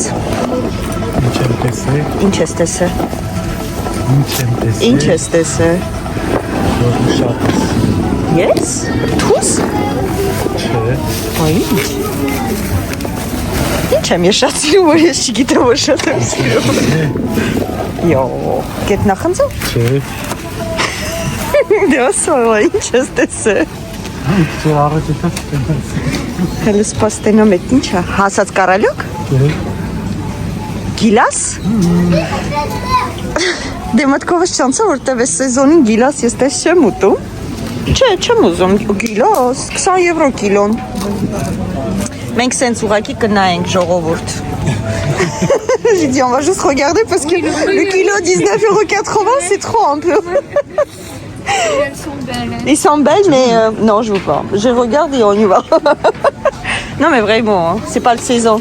Ինչ եմ տեսել Ինչ ես տեսել Ինչ ես տեսել Որ շատ ես Ես? Թուս? Չէ Ինչ? Ինչ եմ ես շատ սիրում, որ ես չգիտեմ, որ շատ եմ սիրում Յո, կետ նախնձով? Չէ Դե ասվա, ինչ ես տեսել Չէ առաջ ետա չտենաս Հələ սպաստենամ էտ ինչ է, հասած կարալյոք? Չէ Գիլաս? Դե մտքովս չանցա, որտև ես սեզոնին գիլաս ես տես չեմ ուտում Չէ, չեմ ուզում, գիլաս, 20 եվրո կիլոն Մենք սենց ուղակի կնայենք ժողովուրդ J'ai dit on va juste regarder parce que le kilo 19,80 c'est trop un peu Elles sont belles. Ils sont belles mais non je veux pas Je regarde et on y va Non mais vraiment, hein, c'est pas le saison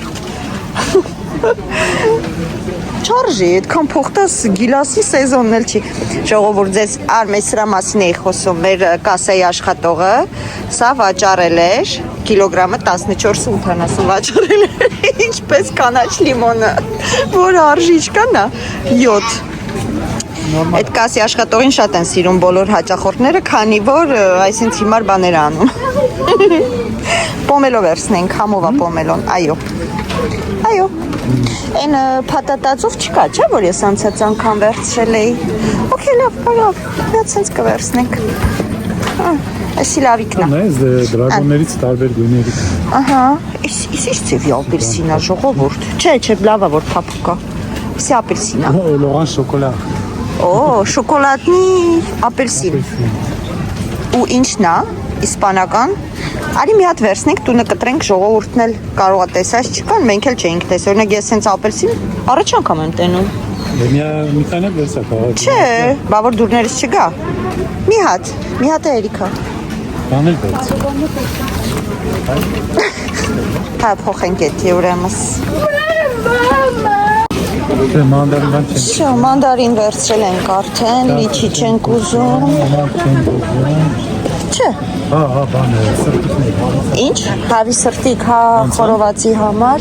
Չարժի, այդքան փոխտաս գիլասի սեզոնն էլ չի Ժողովուրդ ձեզ արմես սրա մասին էի խոսում Մեր կասայի աշխատողը Սա վաճառել էր Կիլոգրամը 14.80 վաճառել էր Ինչպես կանաչ լիմոնը Որ արժի չկանա 7 Այդ կասի աշխատողին շատ են սիրում բոլոր հաճախորդները Քանի որ այսինչ հիմար բաներ անում Պոմելո վերցնենք, համովա պոմելոն, այո Այո Այն պատատածով չկա, չէ, որ ես անցած անգամ վերցրել էի Okay, լավ, միած սենց կվերցնենք Այսի լավիկն է Նայես դրագոններից տարբեր գույների Ահա, իս ծևի ապելսինա ժողովուրդ Չէ, լավ է, որ պապուկ է Իսի ապելսինա Լողան շոկոլա Օ, շոկոլադնի ապելսին։ Ու ինչն է, իսպանական։ Արի մի հատ վերցնենք, տունը կտրենք, ժողովուրդն էլ կարող է տեսած չկան, մենք էլ չենք տեսել։ Օրինակ ես հենց ապելսին առաջ անգամ եմ տենում։ մի քանի վերսա կարող։ Չէ, բա որ դուրներս չգա։ Մի հատ է երիքա։ Բանել դեց։ Հա, փոխենք էդի ուրեմս։ Դե մանդարին բան չեն։ Շո, մանդարին վերցրել ենք արդեն, լիչի չենք ուզում։ Չէ։ Հա, բան է, սրտիկներ։ Ինչ? Հավի սրտիկ, հա, խորովածի համար։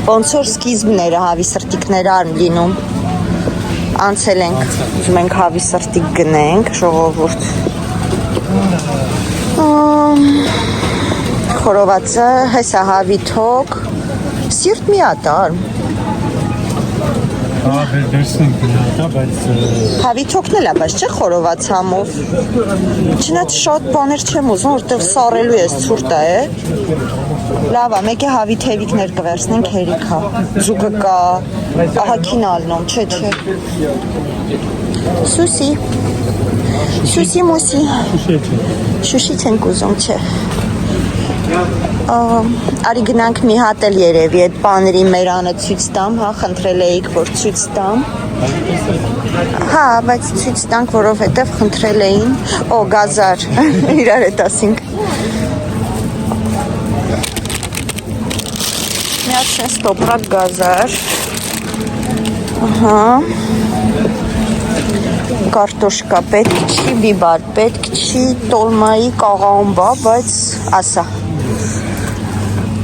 Ոնց որ սկիզբները հավի սրտիկներ ան լինում։ Անցել ենք, ուզում ենք հավի սրտիկ գնենք, ժողովուրդ։ Խորովածը, հեսա հավի թոք, սիրտ մի ատար։ Հա, վերցնենք դա, բայց Հավի թոքն էլ է, բայց չէ խորոված համով։ Չնայած շատ բաներ չեմ ուզում, որտեղ սառելու ես ցուրտ է։ Լավ է, մեկ է հավի թևիկներ կվերցնենք հերիքա։ Զուգը կա, ահագին ալնում, չէ։ Սուսի։ Սուսի մուսի։ Շուշի չենք ուզում, չէ։ Արի գնանք մի հատ էլ երևի այդ բաների մերանը ցույց տամ, հա, խնդրել էիք, որ ցույց տամ։ Հա, բայց ցույց տանք, որովհետև խնդրել էին։ Օ, գազար, իրար հետ ասինք։ Մի հատ շեն ստոպրակ գազար։ Ահա։ Կարտոշկա պետք չի, բիբար պետք չի, տոլմայի կաղամբա, բայց ասա։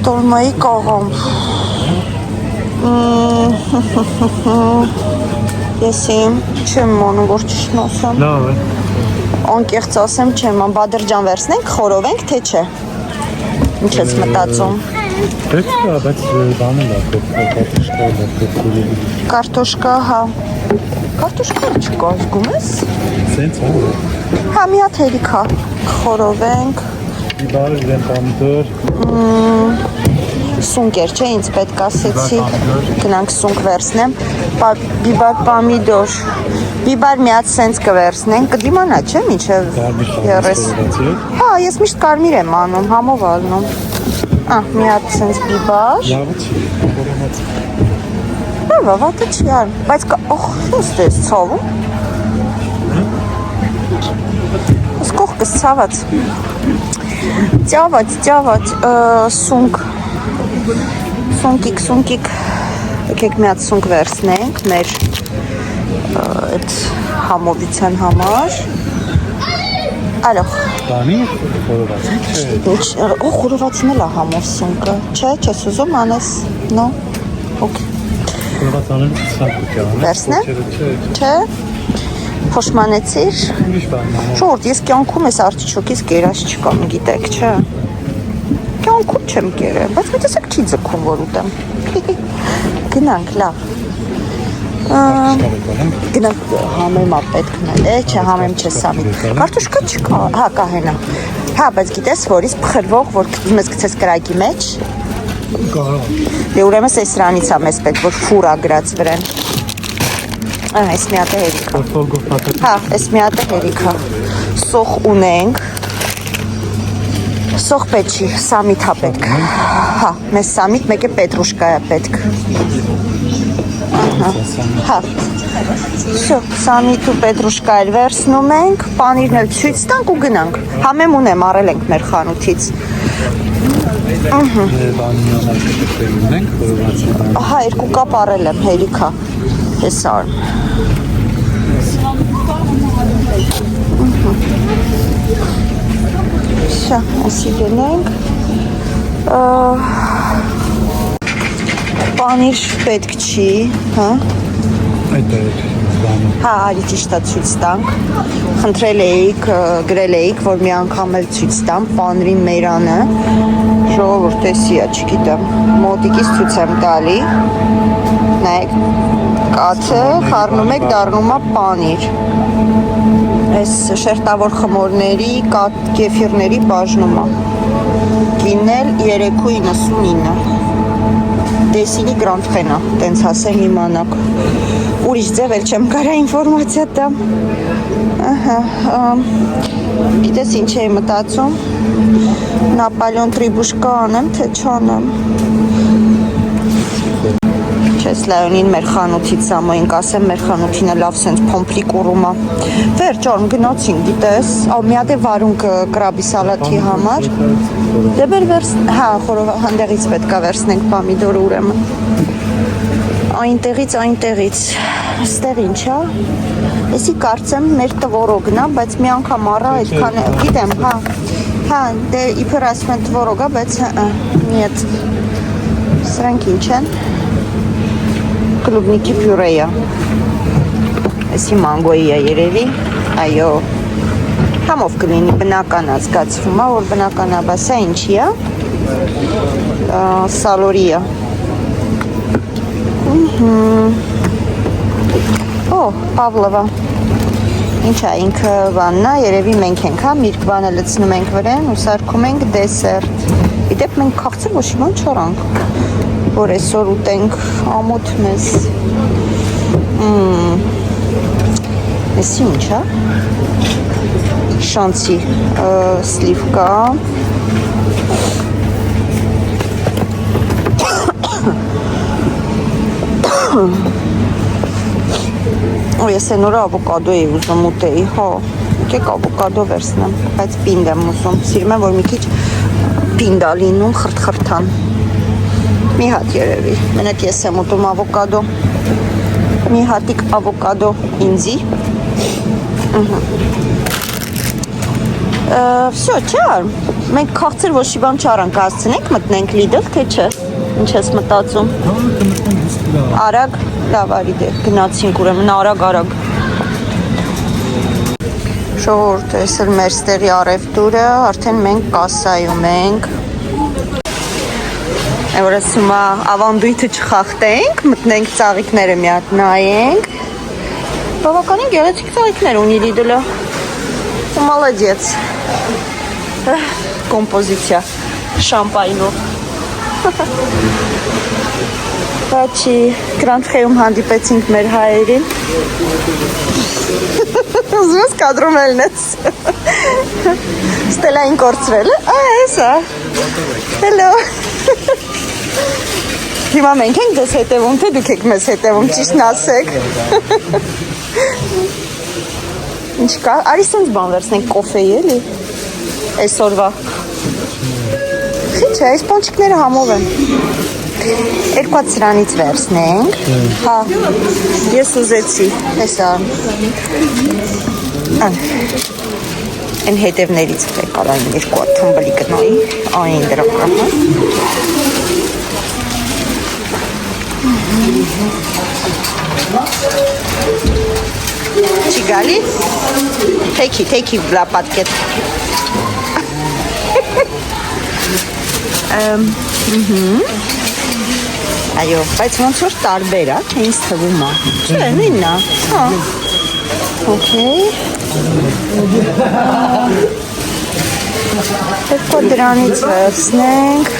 Տոլմայի կաղամբ։ Ես չեմ մոնում, որ ճիշտն ասեմ։ լավ է։ Անկեղծ ասեմ, չեմ ման, բադրջան վերցնենք, խորովենք, թե չէ։ Ինչ ես մտածում։ Պետք է, բայց բանել է, Կարտոշկա, հա։ Կարտոշկա չկա, զգում ես։ սենց է։ Հա, մի հատ հերիքա, խորովենք։ Բիբարը իրեն պամիդոր։ Սունկ էր, չէ, ինձ պետք ասեցի, գնանք սունկ վերցնեմ, բիբար պամիդոր, բիբար մի հատ սենց կվերցնենք, կդիմանա, չէ, մինչև 30։ Հա, ես միշտ կարմիր եմ անում, համով ալնում, մի հատ սենց բիբար, Լավը չի, լավը, վատը չի արմ, բայց, օխ, ուստ ես ծավում, ես կողքս ծաված, ծաված, սունկ, Սունկիկ, եկեք մի հատ սունկ վերցնենք մեր այդ համովության համար։ Ալո։ բանի խորովածի չէ։ Խորովածին էլ է համով սունկը, չէ, չես ուզում անես, նո, ոքի։ Խորովածանել սակուտի անես։ Վերցնեմ, չէ, փոշմանեցիր։ Ուրիշ բան է։ Շորդ, ես կյանքում ես արտիչոկից կերած չկամ, գիտեք, չէ։ Կյանքում չեմ կերել, բայց մի տեսակ չի ձգում, որ ուտեմ։ Գնանք, լավ։ Գնանք, համեմա պետքն է, չէ, համեմ չէ սամիտ։ Կարտոշկա չկա, հա, կա հենա։ Հա, բայց գիտես, որից պխրվող, որ մեզ գցես կրակի մեջ։ Դե ուրեմս այս սրանից է մեզ պետք, որ ֆուր ագրած վրեն։ Այս մի հատ է հերիքա։ Հա, այս մի հատ է հերիքա։ Սոխ ունենք։ Սոխ պետք չի, սամիտ հա պետք։ Հա, մեզ սամիտ, մեկ է պետրուշկա է պետք։ Հա, շո, սամիտ ու պետրուշկա էլ վերցնում ենք, պանիրն էլ ցույց տանք ու գնանք։ Համեմ ունեմ, առել ենք մեր խանութից։ Հա, 2 կապ առել եմ, հերիքա, հեսարն։ Շա, ասի գնենք, պանիր պետք չի, հա, հա, արի ճիշտ է ցույց տանք, խնդրել էիք, գրել էիք, որ մի անգամ էլ ցույց տամ, պանիրի մերանը, ժողովուրդ էսի է, չգիտեմ, մոտիկից ցույց եմ տալի, նայեք, կաթը խառնում եք, դառնում է պանիր, այս շերտավոր խմորների, կեֆիրների բաժնում է, գինն էլ 3.99 Դեսինի Grand Prix-ն է, տենց ասեմ իմանաք։ Ուրիշ ձև էլ չեմ կարա ինֆորմացիա տամ։ Ահա, գիտես ինչ էի մտածում, Նապոլեոն Տրիբուշկա անեմ, թե չանեմ։ Չես լայոնին մեր խանութից սամոյինք ասեմ, մեր խանութինը լավ սենց պոմպլիկ ուռում է։ Վերջ ան գնացին, գիտես, մի հատ է վարունգ կրաբի սալաթի համար։ Դե բեր հա, հանդեղից պետք է վերցնենք պամիդորը ուրեմն։ Այնտեղից, ստեղ ինչ է, եսի կարծեմ մեր տվորոգն է, բայց մի անգամ առա այդքան, գիտեմ, հա, դե իպր ասում են տվորոգ է, բայց նիետ, սրանք ինչ են, կլուբնիկի պյուրեյ է, եսի մանգոյի է երևի, այո, համով կլինի բնական ազգացվում է, որ բնական է, բա սա ինչի է, սալորի է, Օ, Պավլովա, ինչ է, ինքը բաննա, երևի մենք ենք, հա, միրգ բանը լցնում ենք վրեն ու սարքում ենք դեսերտ։ Իդեպ մենք կաղցր ոչի բան չորանք, որ այսօր ուտենք ամոթ մեզ։ Եսի ինչ է, շանցի սլիվկա, Ես են օրը ավոկադո էի ուզում ուտեի, հա, եկեք ավոկադո վերցնեմ, բայց պինդ եմ ուզում, սիրում եմ, որ մի քիչ պինդ է լինում, խրտ-խրտան, մի հատ երևի, մենակ ես եմ ուտում ավոկադո, մի հատիկ ավոկադո ինձի, վսյո, չար, մենք քաղցր ոչի բան չարանք ասցնենք, մտնենք լիդլ, թե չէ, ինչ ես մտածում, արագ, լավ արի դեր, գնացինք ուրեմն արագ Ժողովուրդ, այս էլ մեր ստեղի առևտուրը, արդեն մենք կասայում ենք որ ասում է ավանդույթը չխախտենք, մտնենք ծաղիկները մի հատ նայենք բավականին գեղեցիկ ծաղիկներ ունի լիդլը ու մալադեց կոմպոզիցիա շամպայնով Բաչի, Grand Prix-ում հանդիպեցինք մեր հայերին։ Ուզում ես կադրում ելնես։ Ստելային կորցրել է։ Էսա։ Hello։ Հիմա մենք ենք դες հետևում, թե դուք եք մեզ հետևում, ճիշտն ասեք։ Ինչ կա, արի սենց բան վերցնենք կոֆեի էլի, այսօրվա։ Խիչ է, այս պոնչիկները համով են։ Երկու հատ սրանից վերցնենք, հա, ես ուզեցի, հեսա, են հետևներից վեկալային երկու հատ թմբլի կնայի, այն դրակրամը, չի գալի, թեքի լապատկետ, Այո, բայց ոնց որ տարբեր է, թե ինձ թվում է։ Չէ, նույնն է։ Հա։ Okay։ Երկու դրանից վերցնենք։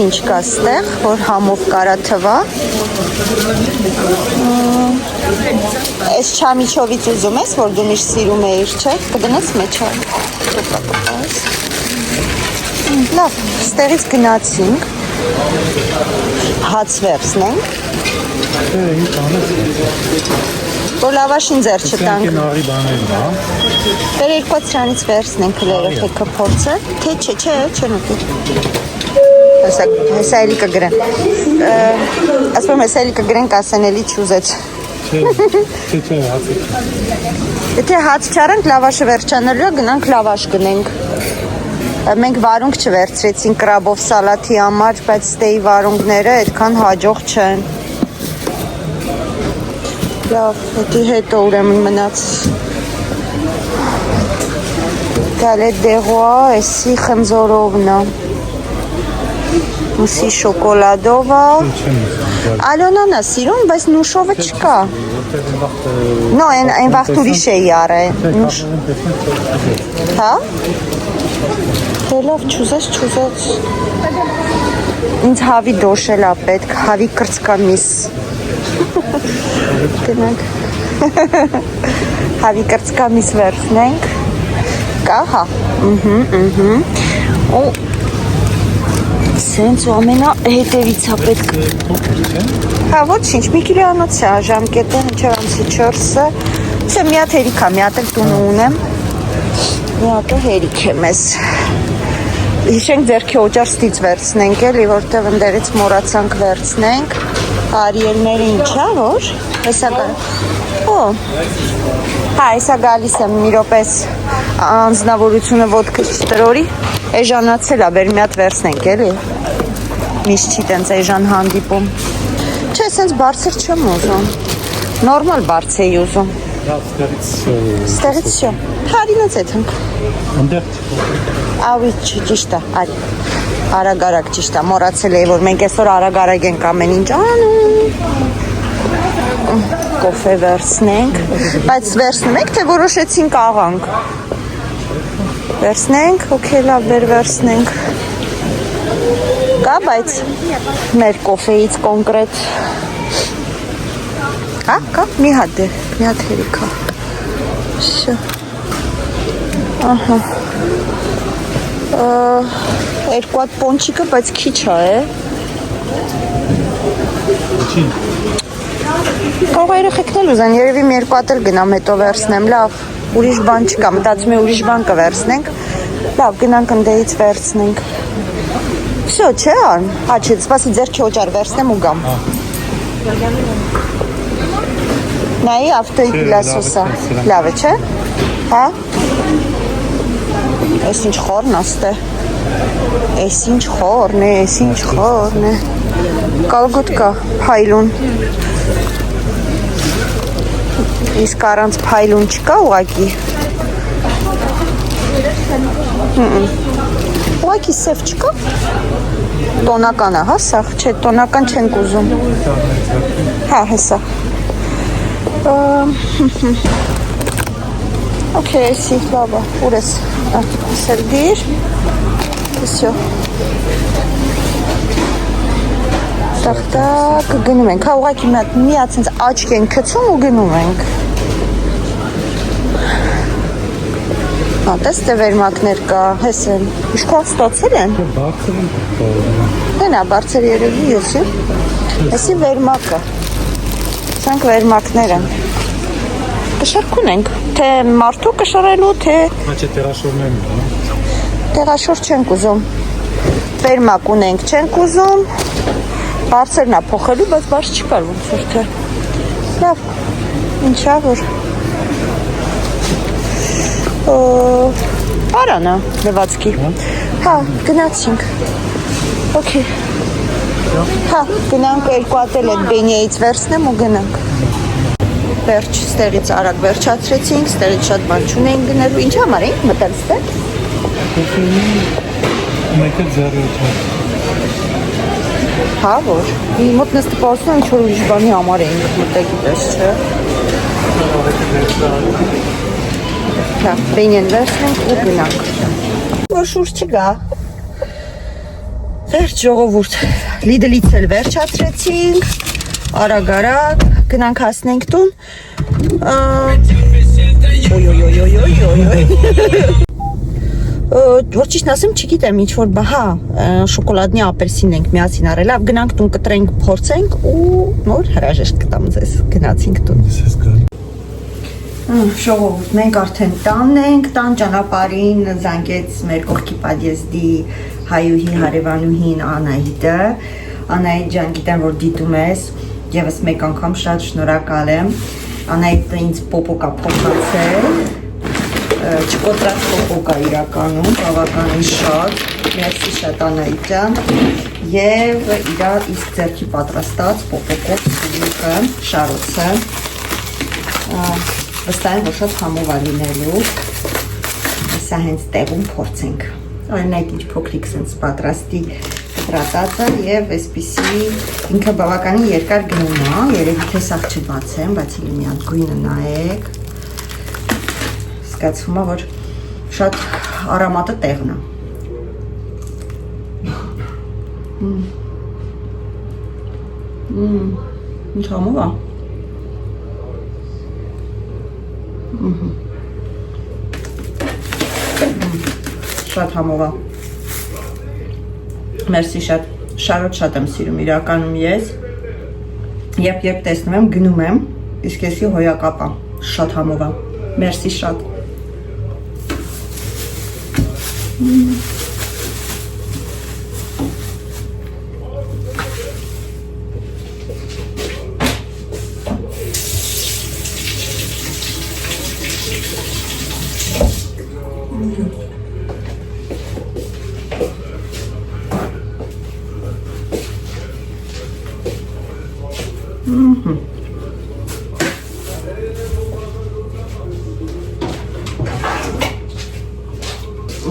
Ինչ կա ստեղ, որ համով կարա թվա։ Այս չամիչովից ուզում ես, որ դու միշտ սիրում էիր, չէ՞։ Կդնես մեջը։ Լավ, ստեղից գնացինք, հաց վերցնենք, որ լավաշին ձեր չտանք, դեր երկու սրանից վերցնենք երեխեքը փորձը, թե չեն ուտի, հեսա էլի կգրեն, ասպում հեսա էլի կգրեն կասեն էլի չուզեց, եթե հաց չարանք լավաշը վերջանելու գնանք լավաշ գնենք, Մենք վարունգ չվերցրեցին կրաբով սալաթի համար, բայց ստեի վարունգները այդքան հաջող չեն։ Լավ, հետի հետո ուրեմն մնաց գալետ դեղուա, էսի խնձորովն է, մսի շոկոլադով է, Ալոնան է սիրում, բայց նուշովը չկա։ Նո, այն վաղտ ուրիշ էի առը։ Հա? Լավ չուզես ինձ հավի դոշել է պետք, հավի կրծքամիս գնանք հավի կրծքամիս վերցնենք կա հա ու սենց ու ամենա հետևից է պետք հա ոչինչ մի կիլոանոց է ժամկետը հնչերանցի 4-ը սա մի հատ հերիք է մի հատ էլ տունը ունեմ մի հատ հերիք է մեզ Հիշենք ձերքի օճարստից վերցնենք էլի, որտեղ ընդերից մորացանք վերցնենք Արիելները ինչա, որ? Հեսա գալիս եմ մի րոպես անձնավորությունը ոտքը չտրորի Էժանացել է, բեր մի հատ վերցնենք էլի Միշտ չի տենց էժան հանդիպում Չէ, սենց բարձր չեմ ուզում Նորմալ բարձ էի ուզում Ստեղից շո Հարինոց էդ հնք Ավի ճիշտ է, արագ ճիշտ է, մորացել էի, որ մենք այսօր արագ ենք ամեն ինչ անում Կոֆե վերցնենք, բայց վերցնում եք, թե որոշեցինք աղանք Վերցնենք, ոքե լավ բեր վերցնենք Կա, բայց մեր կոֆեից կոնկրետ Հա, կա, մի հատ հերիք է Շո Ահա Երկու հատ պոնչիկը, բայց քիչ է Կարող երեխեքն էլ ուզեն, երևի մի երկու հատ էլ գնամ հետո վերցնեմ, լավ, ուրիշ բան չկա, մտածում եմ ուրիշ բան կվերցնենք, լավ, գնանք ընդեից վերցնենք Всё, չէ արմ, հա չէ, սպասի ձերքի օճար վերցնեմ ու գամ Նայի ավտոյի պիլասոսա, լավ է, չէ, հա Ես ինչ խորն աստե Ես ինչ խորն է Կալգոտ կա, փայլուն Իսկ առանց փայլուն չկա ուղակի Ուղակի սև չկա Տոնական է, հա սաղ, չէ, տոնական չենք ուզում Հա, հեսա Okay, այսի, լավ է, ուր ես, սերդիր, վսյո, տաղտակ, գնում ենք, հա ուղակի մի հատ սենց աչք ենք կծում ու գնում ենք, հա, տես թե վերմակներ կա, հես են, իշքով ստոցել են, հենա, բարձր երևի եսի, հեսի վերմակը, սանք վերմակներ են, Կշարքուն ենք, թե մարդու կշարելու, թե... Հաչ է տերաշորներն է, Տեղաշոր չենք ուզում, վերմակ ունենք չենք ուզում, բարձրն է փոխելու, բայց բարձ չկար ոնց որ թե, լավ, ինչա որ, Արանա, լվացքի, հա, գնացինք, ոքի, հա, գնանք երկու ատել էդ բենիայից վերցնեմ ու գնանք, Վերջ, ստեղից արագ վերջացրեցինք, ստեղից շատ բան չունեինք գնելու, ինչ համար էինք մտել ստեղ? Մեկը ձեռիոտ է Հա, որ, մոտ նստը պարսում ինչ-որ ուրիշ բանի համար էինք մտել գիտես, չէ? Հա, բենյեն վերցնենք ու գնանք Որ շուր չգա Վերջ ժողովուրդ, լիդլից էլ վերջացրեցինք Արագ, գնանք հասնենք տուն Որ ճիշտ ասեմ, չգիտեմ, ինչ-որ բահա շոկոլադնի ապերսին ենք միասին արել Լավ, գնանք տուն կտրենք, փորձենք ու նոր հրաժեշտ կտամ ձեզ Գնացինք տուն Ժողովուրդ, մենք արդեն տանն ենք, տան ճանապարհին զանգեց մեր կողքի պատիեզդի հայուհի հարևանուհին Անահիտը Անահիտ ջան, գիտեմ, որ դիտում ես Եվս մեկ անգամ շատ շնորհակալ եմ Անահիտը ինձ պոպոկ է փոխացել Չկոտրած պոպոկ է իրականում, բավականին շատ Մերսի շատ Անահիտ ջան Եվ իր իսկ ձեռքի պատրաստած պոպոկով սուլուկը, շարոցը Վստահ եմ, որ շատ համով է լինելու Սա հենց տեղում փորձենք Անահիտ ինչ փոքրիկ սենց պատրաստի Կտրատածը և այսպիսի ինքը բավականին երկար գնում է, երևի թե սաղ չբացեմ, բայց իլի միատ գույնը նայեք, զգացվում է, որ շատ Արամատը տեղն է։ Ինչ համով է։ Շատ համով է։ Մերսի շատ, շարոտ շատ եմ սիրում իրականում ես։ Երբ տեսնում եմ, գնում եմ, իսկ եսի հոյակապ է, շատ համով է։ Մերսի շատ։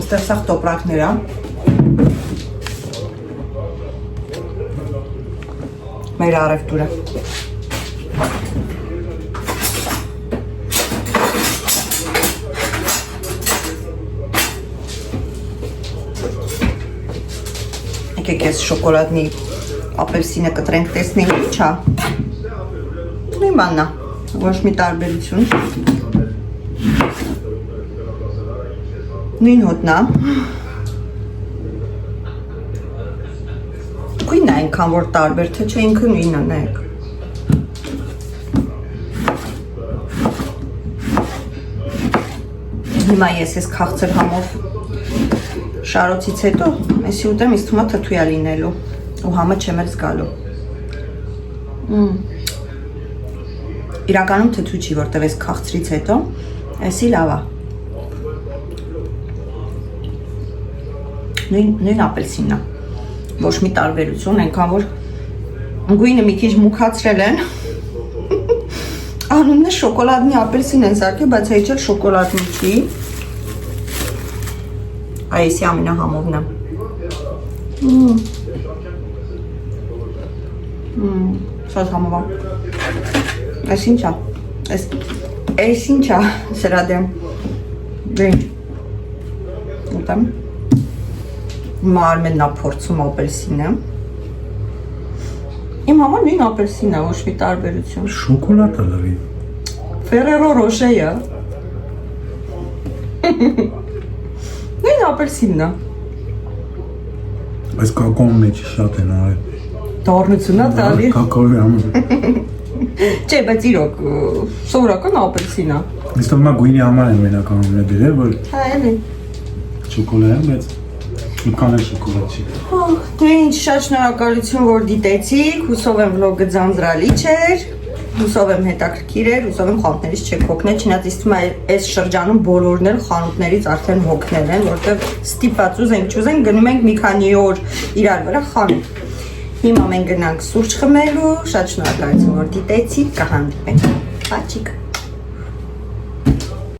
Ստեղ սաղ տոպրակներ է։ Մեր առևտուրը։ Եկեք ես շոկոլադնի ապելսինը կտրենք տեսնենք ինչ է։ Նույն բանն է, ոչ մի տարբերություն։ Նույն հոտնա։ Գույնն է այնքան որ տարբեր, թե չէ ինքը նույնն է, նայեք։ Հիմա ես քաղցր համով շարոցից հետո, այսի ուտեմ ինձ թվում է թթույա լինելու ու համը չեմ էլ զգալու։ Իրականում թթու չի, որտև ես քաղցրից հետո, այսի լավ է։ Նույն ապելսինն է, ոչ մի տարբերություն, այնքան որ գույնը մի քիչ մուքացրել են, անունն է շոկոլադնի ապելսին են սարքել, բայց հեչ էլ շոկոլադնի չի, այսի ամենահամովն է, շատ համով է, այս ինչ է, այս ինչ է, սրա դեմ, բրինջ, ուտեմ, Հիմա Արմենն է փորձում ապելսինը։ Իմ համար նույն ապելսինն է, ոչ մի տարբերություն։ Շոկոլադ է լավի։ Ferrero Rocher-ը։ Նույն ապելսինն է։ Այս կակոն մեջ շատ են արել։ Դառնությունն է տալի։ Կակոյի համար։ Չէ, բայց իրոք սովորական ապելսին է։ Ինձ թվում է գույնի համար են մենակ անունը դրել, որ Հա, էլի։ շոկոլադ է, բայց Եկան էլ շոկոլադ չի։ Դե ինչ շատ շնորհակալություն, որ դիտեցիք, հուսով եմ վլոգը ձանձրալի չէր, հուսով եմ հետաքրքիր էր, հուսով եմ խանութներից չեք հոգնել, չնայած ինձ թվում է այս շրջանում բոլորն էլ խանութներից արդեն հոգնել են, որտեղ ստիպված ուզենք չուզենք գնում ենք մի քանի օր իրար վրա խանութ։ Հիմա մենք գնանք սուրճ խմելու, շատ շնորհակալություն, որ դիտեցիք, կհանդիպենք։ Բաչիկ։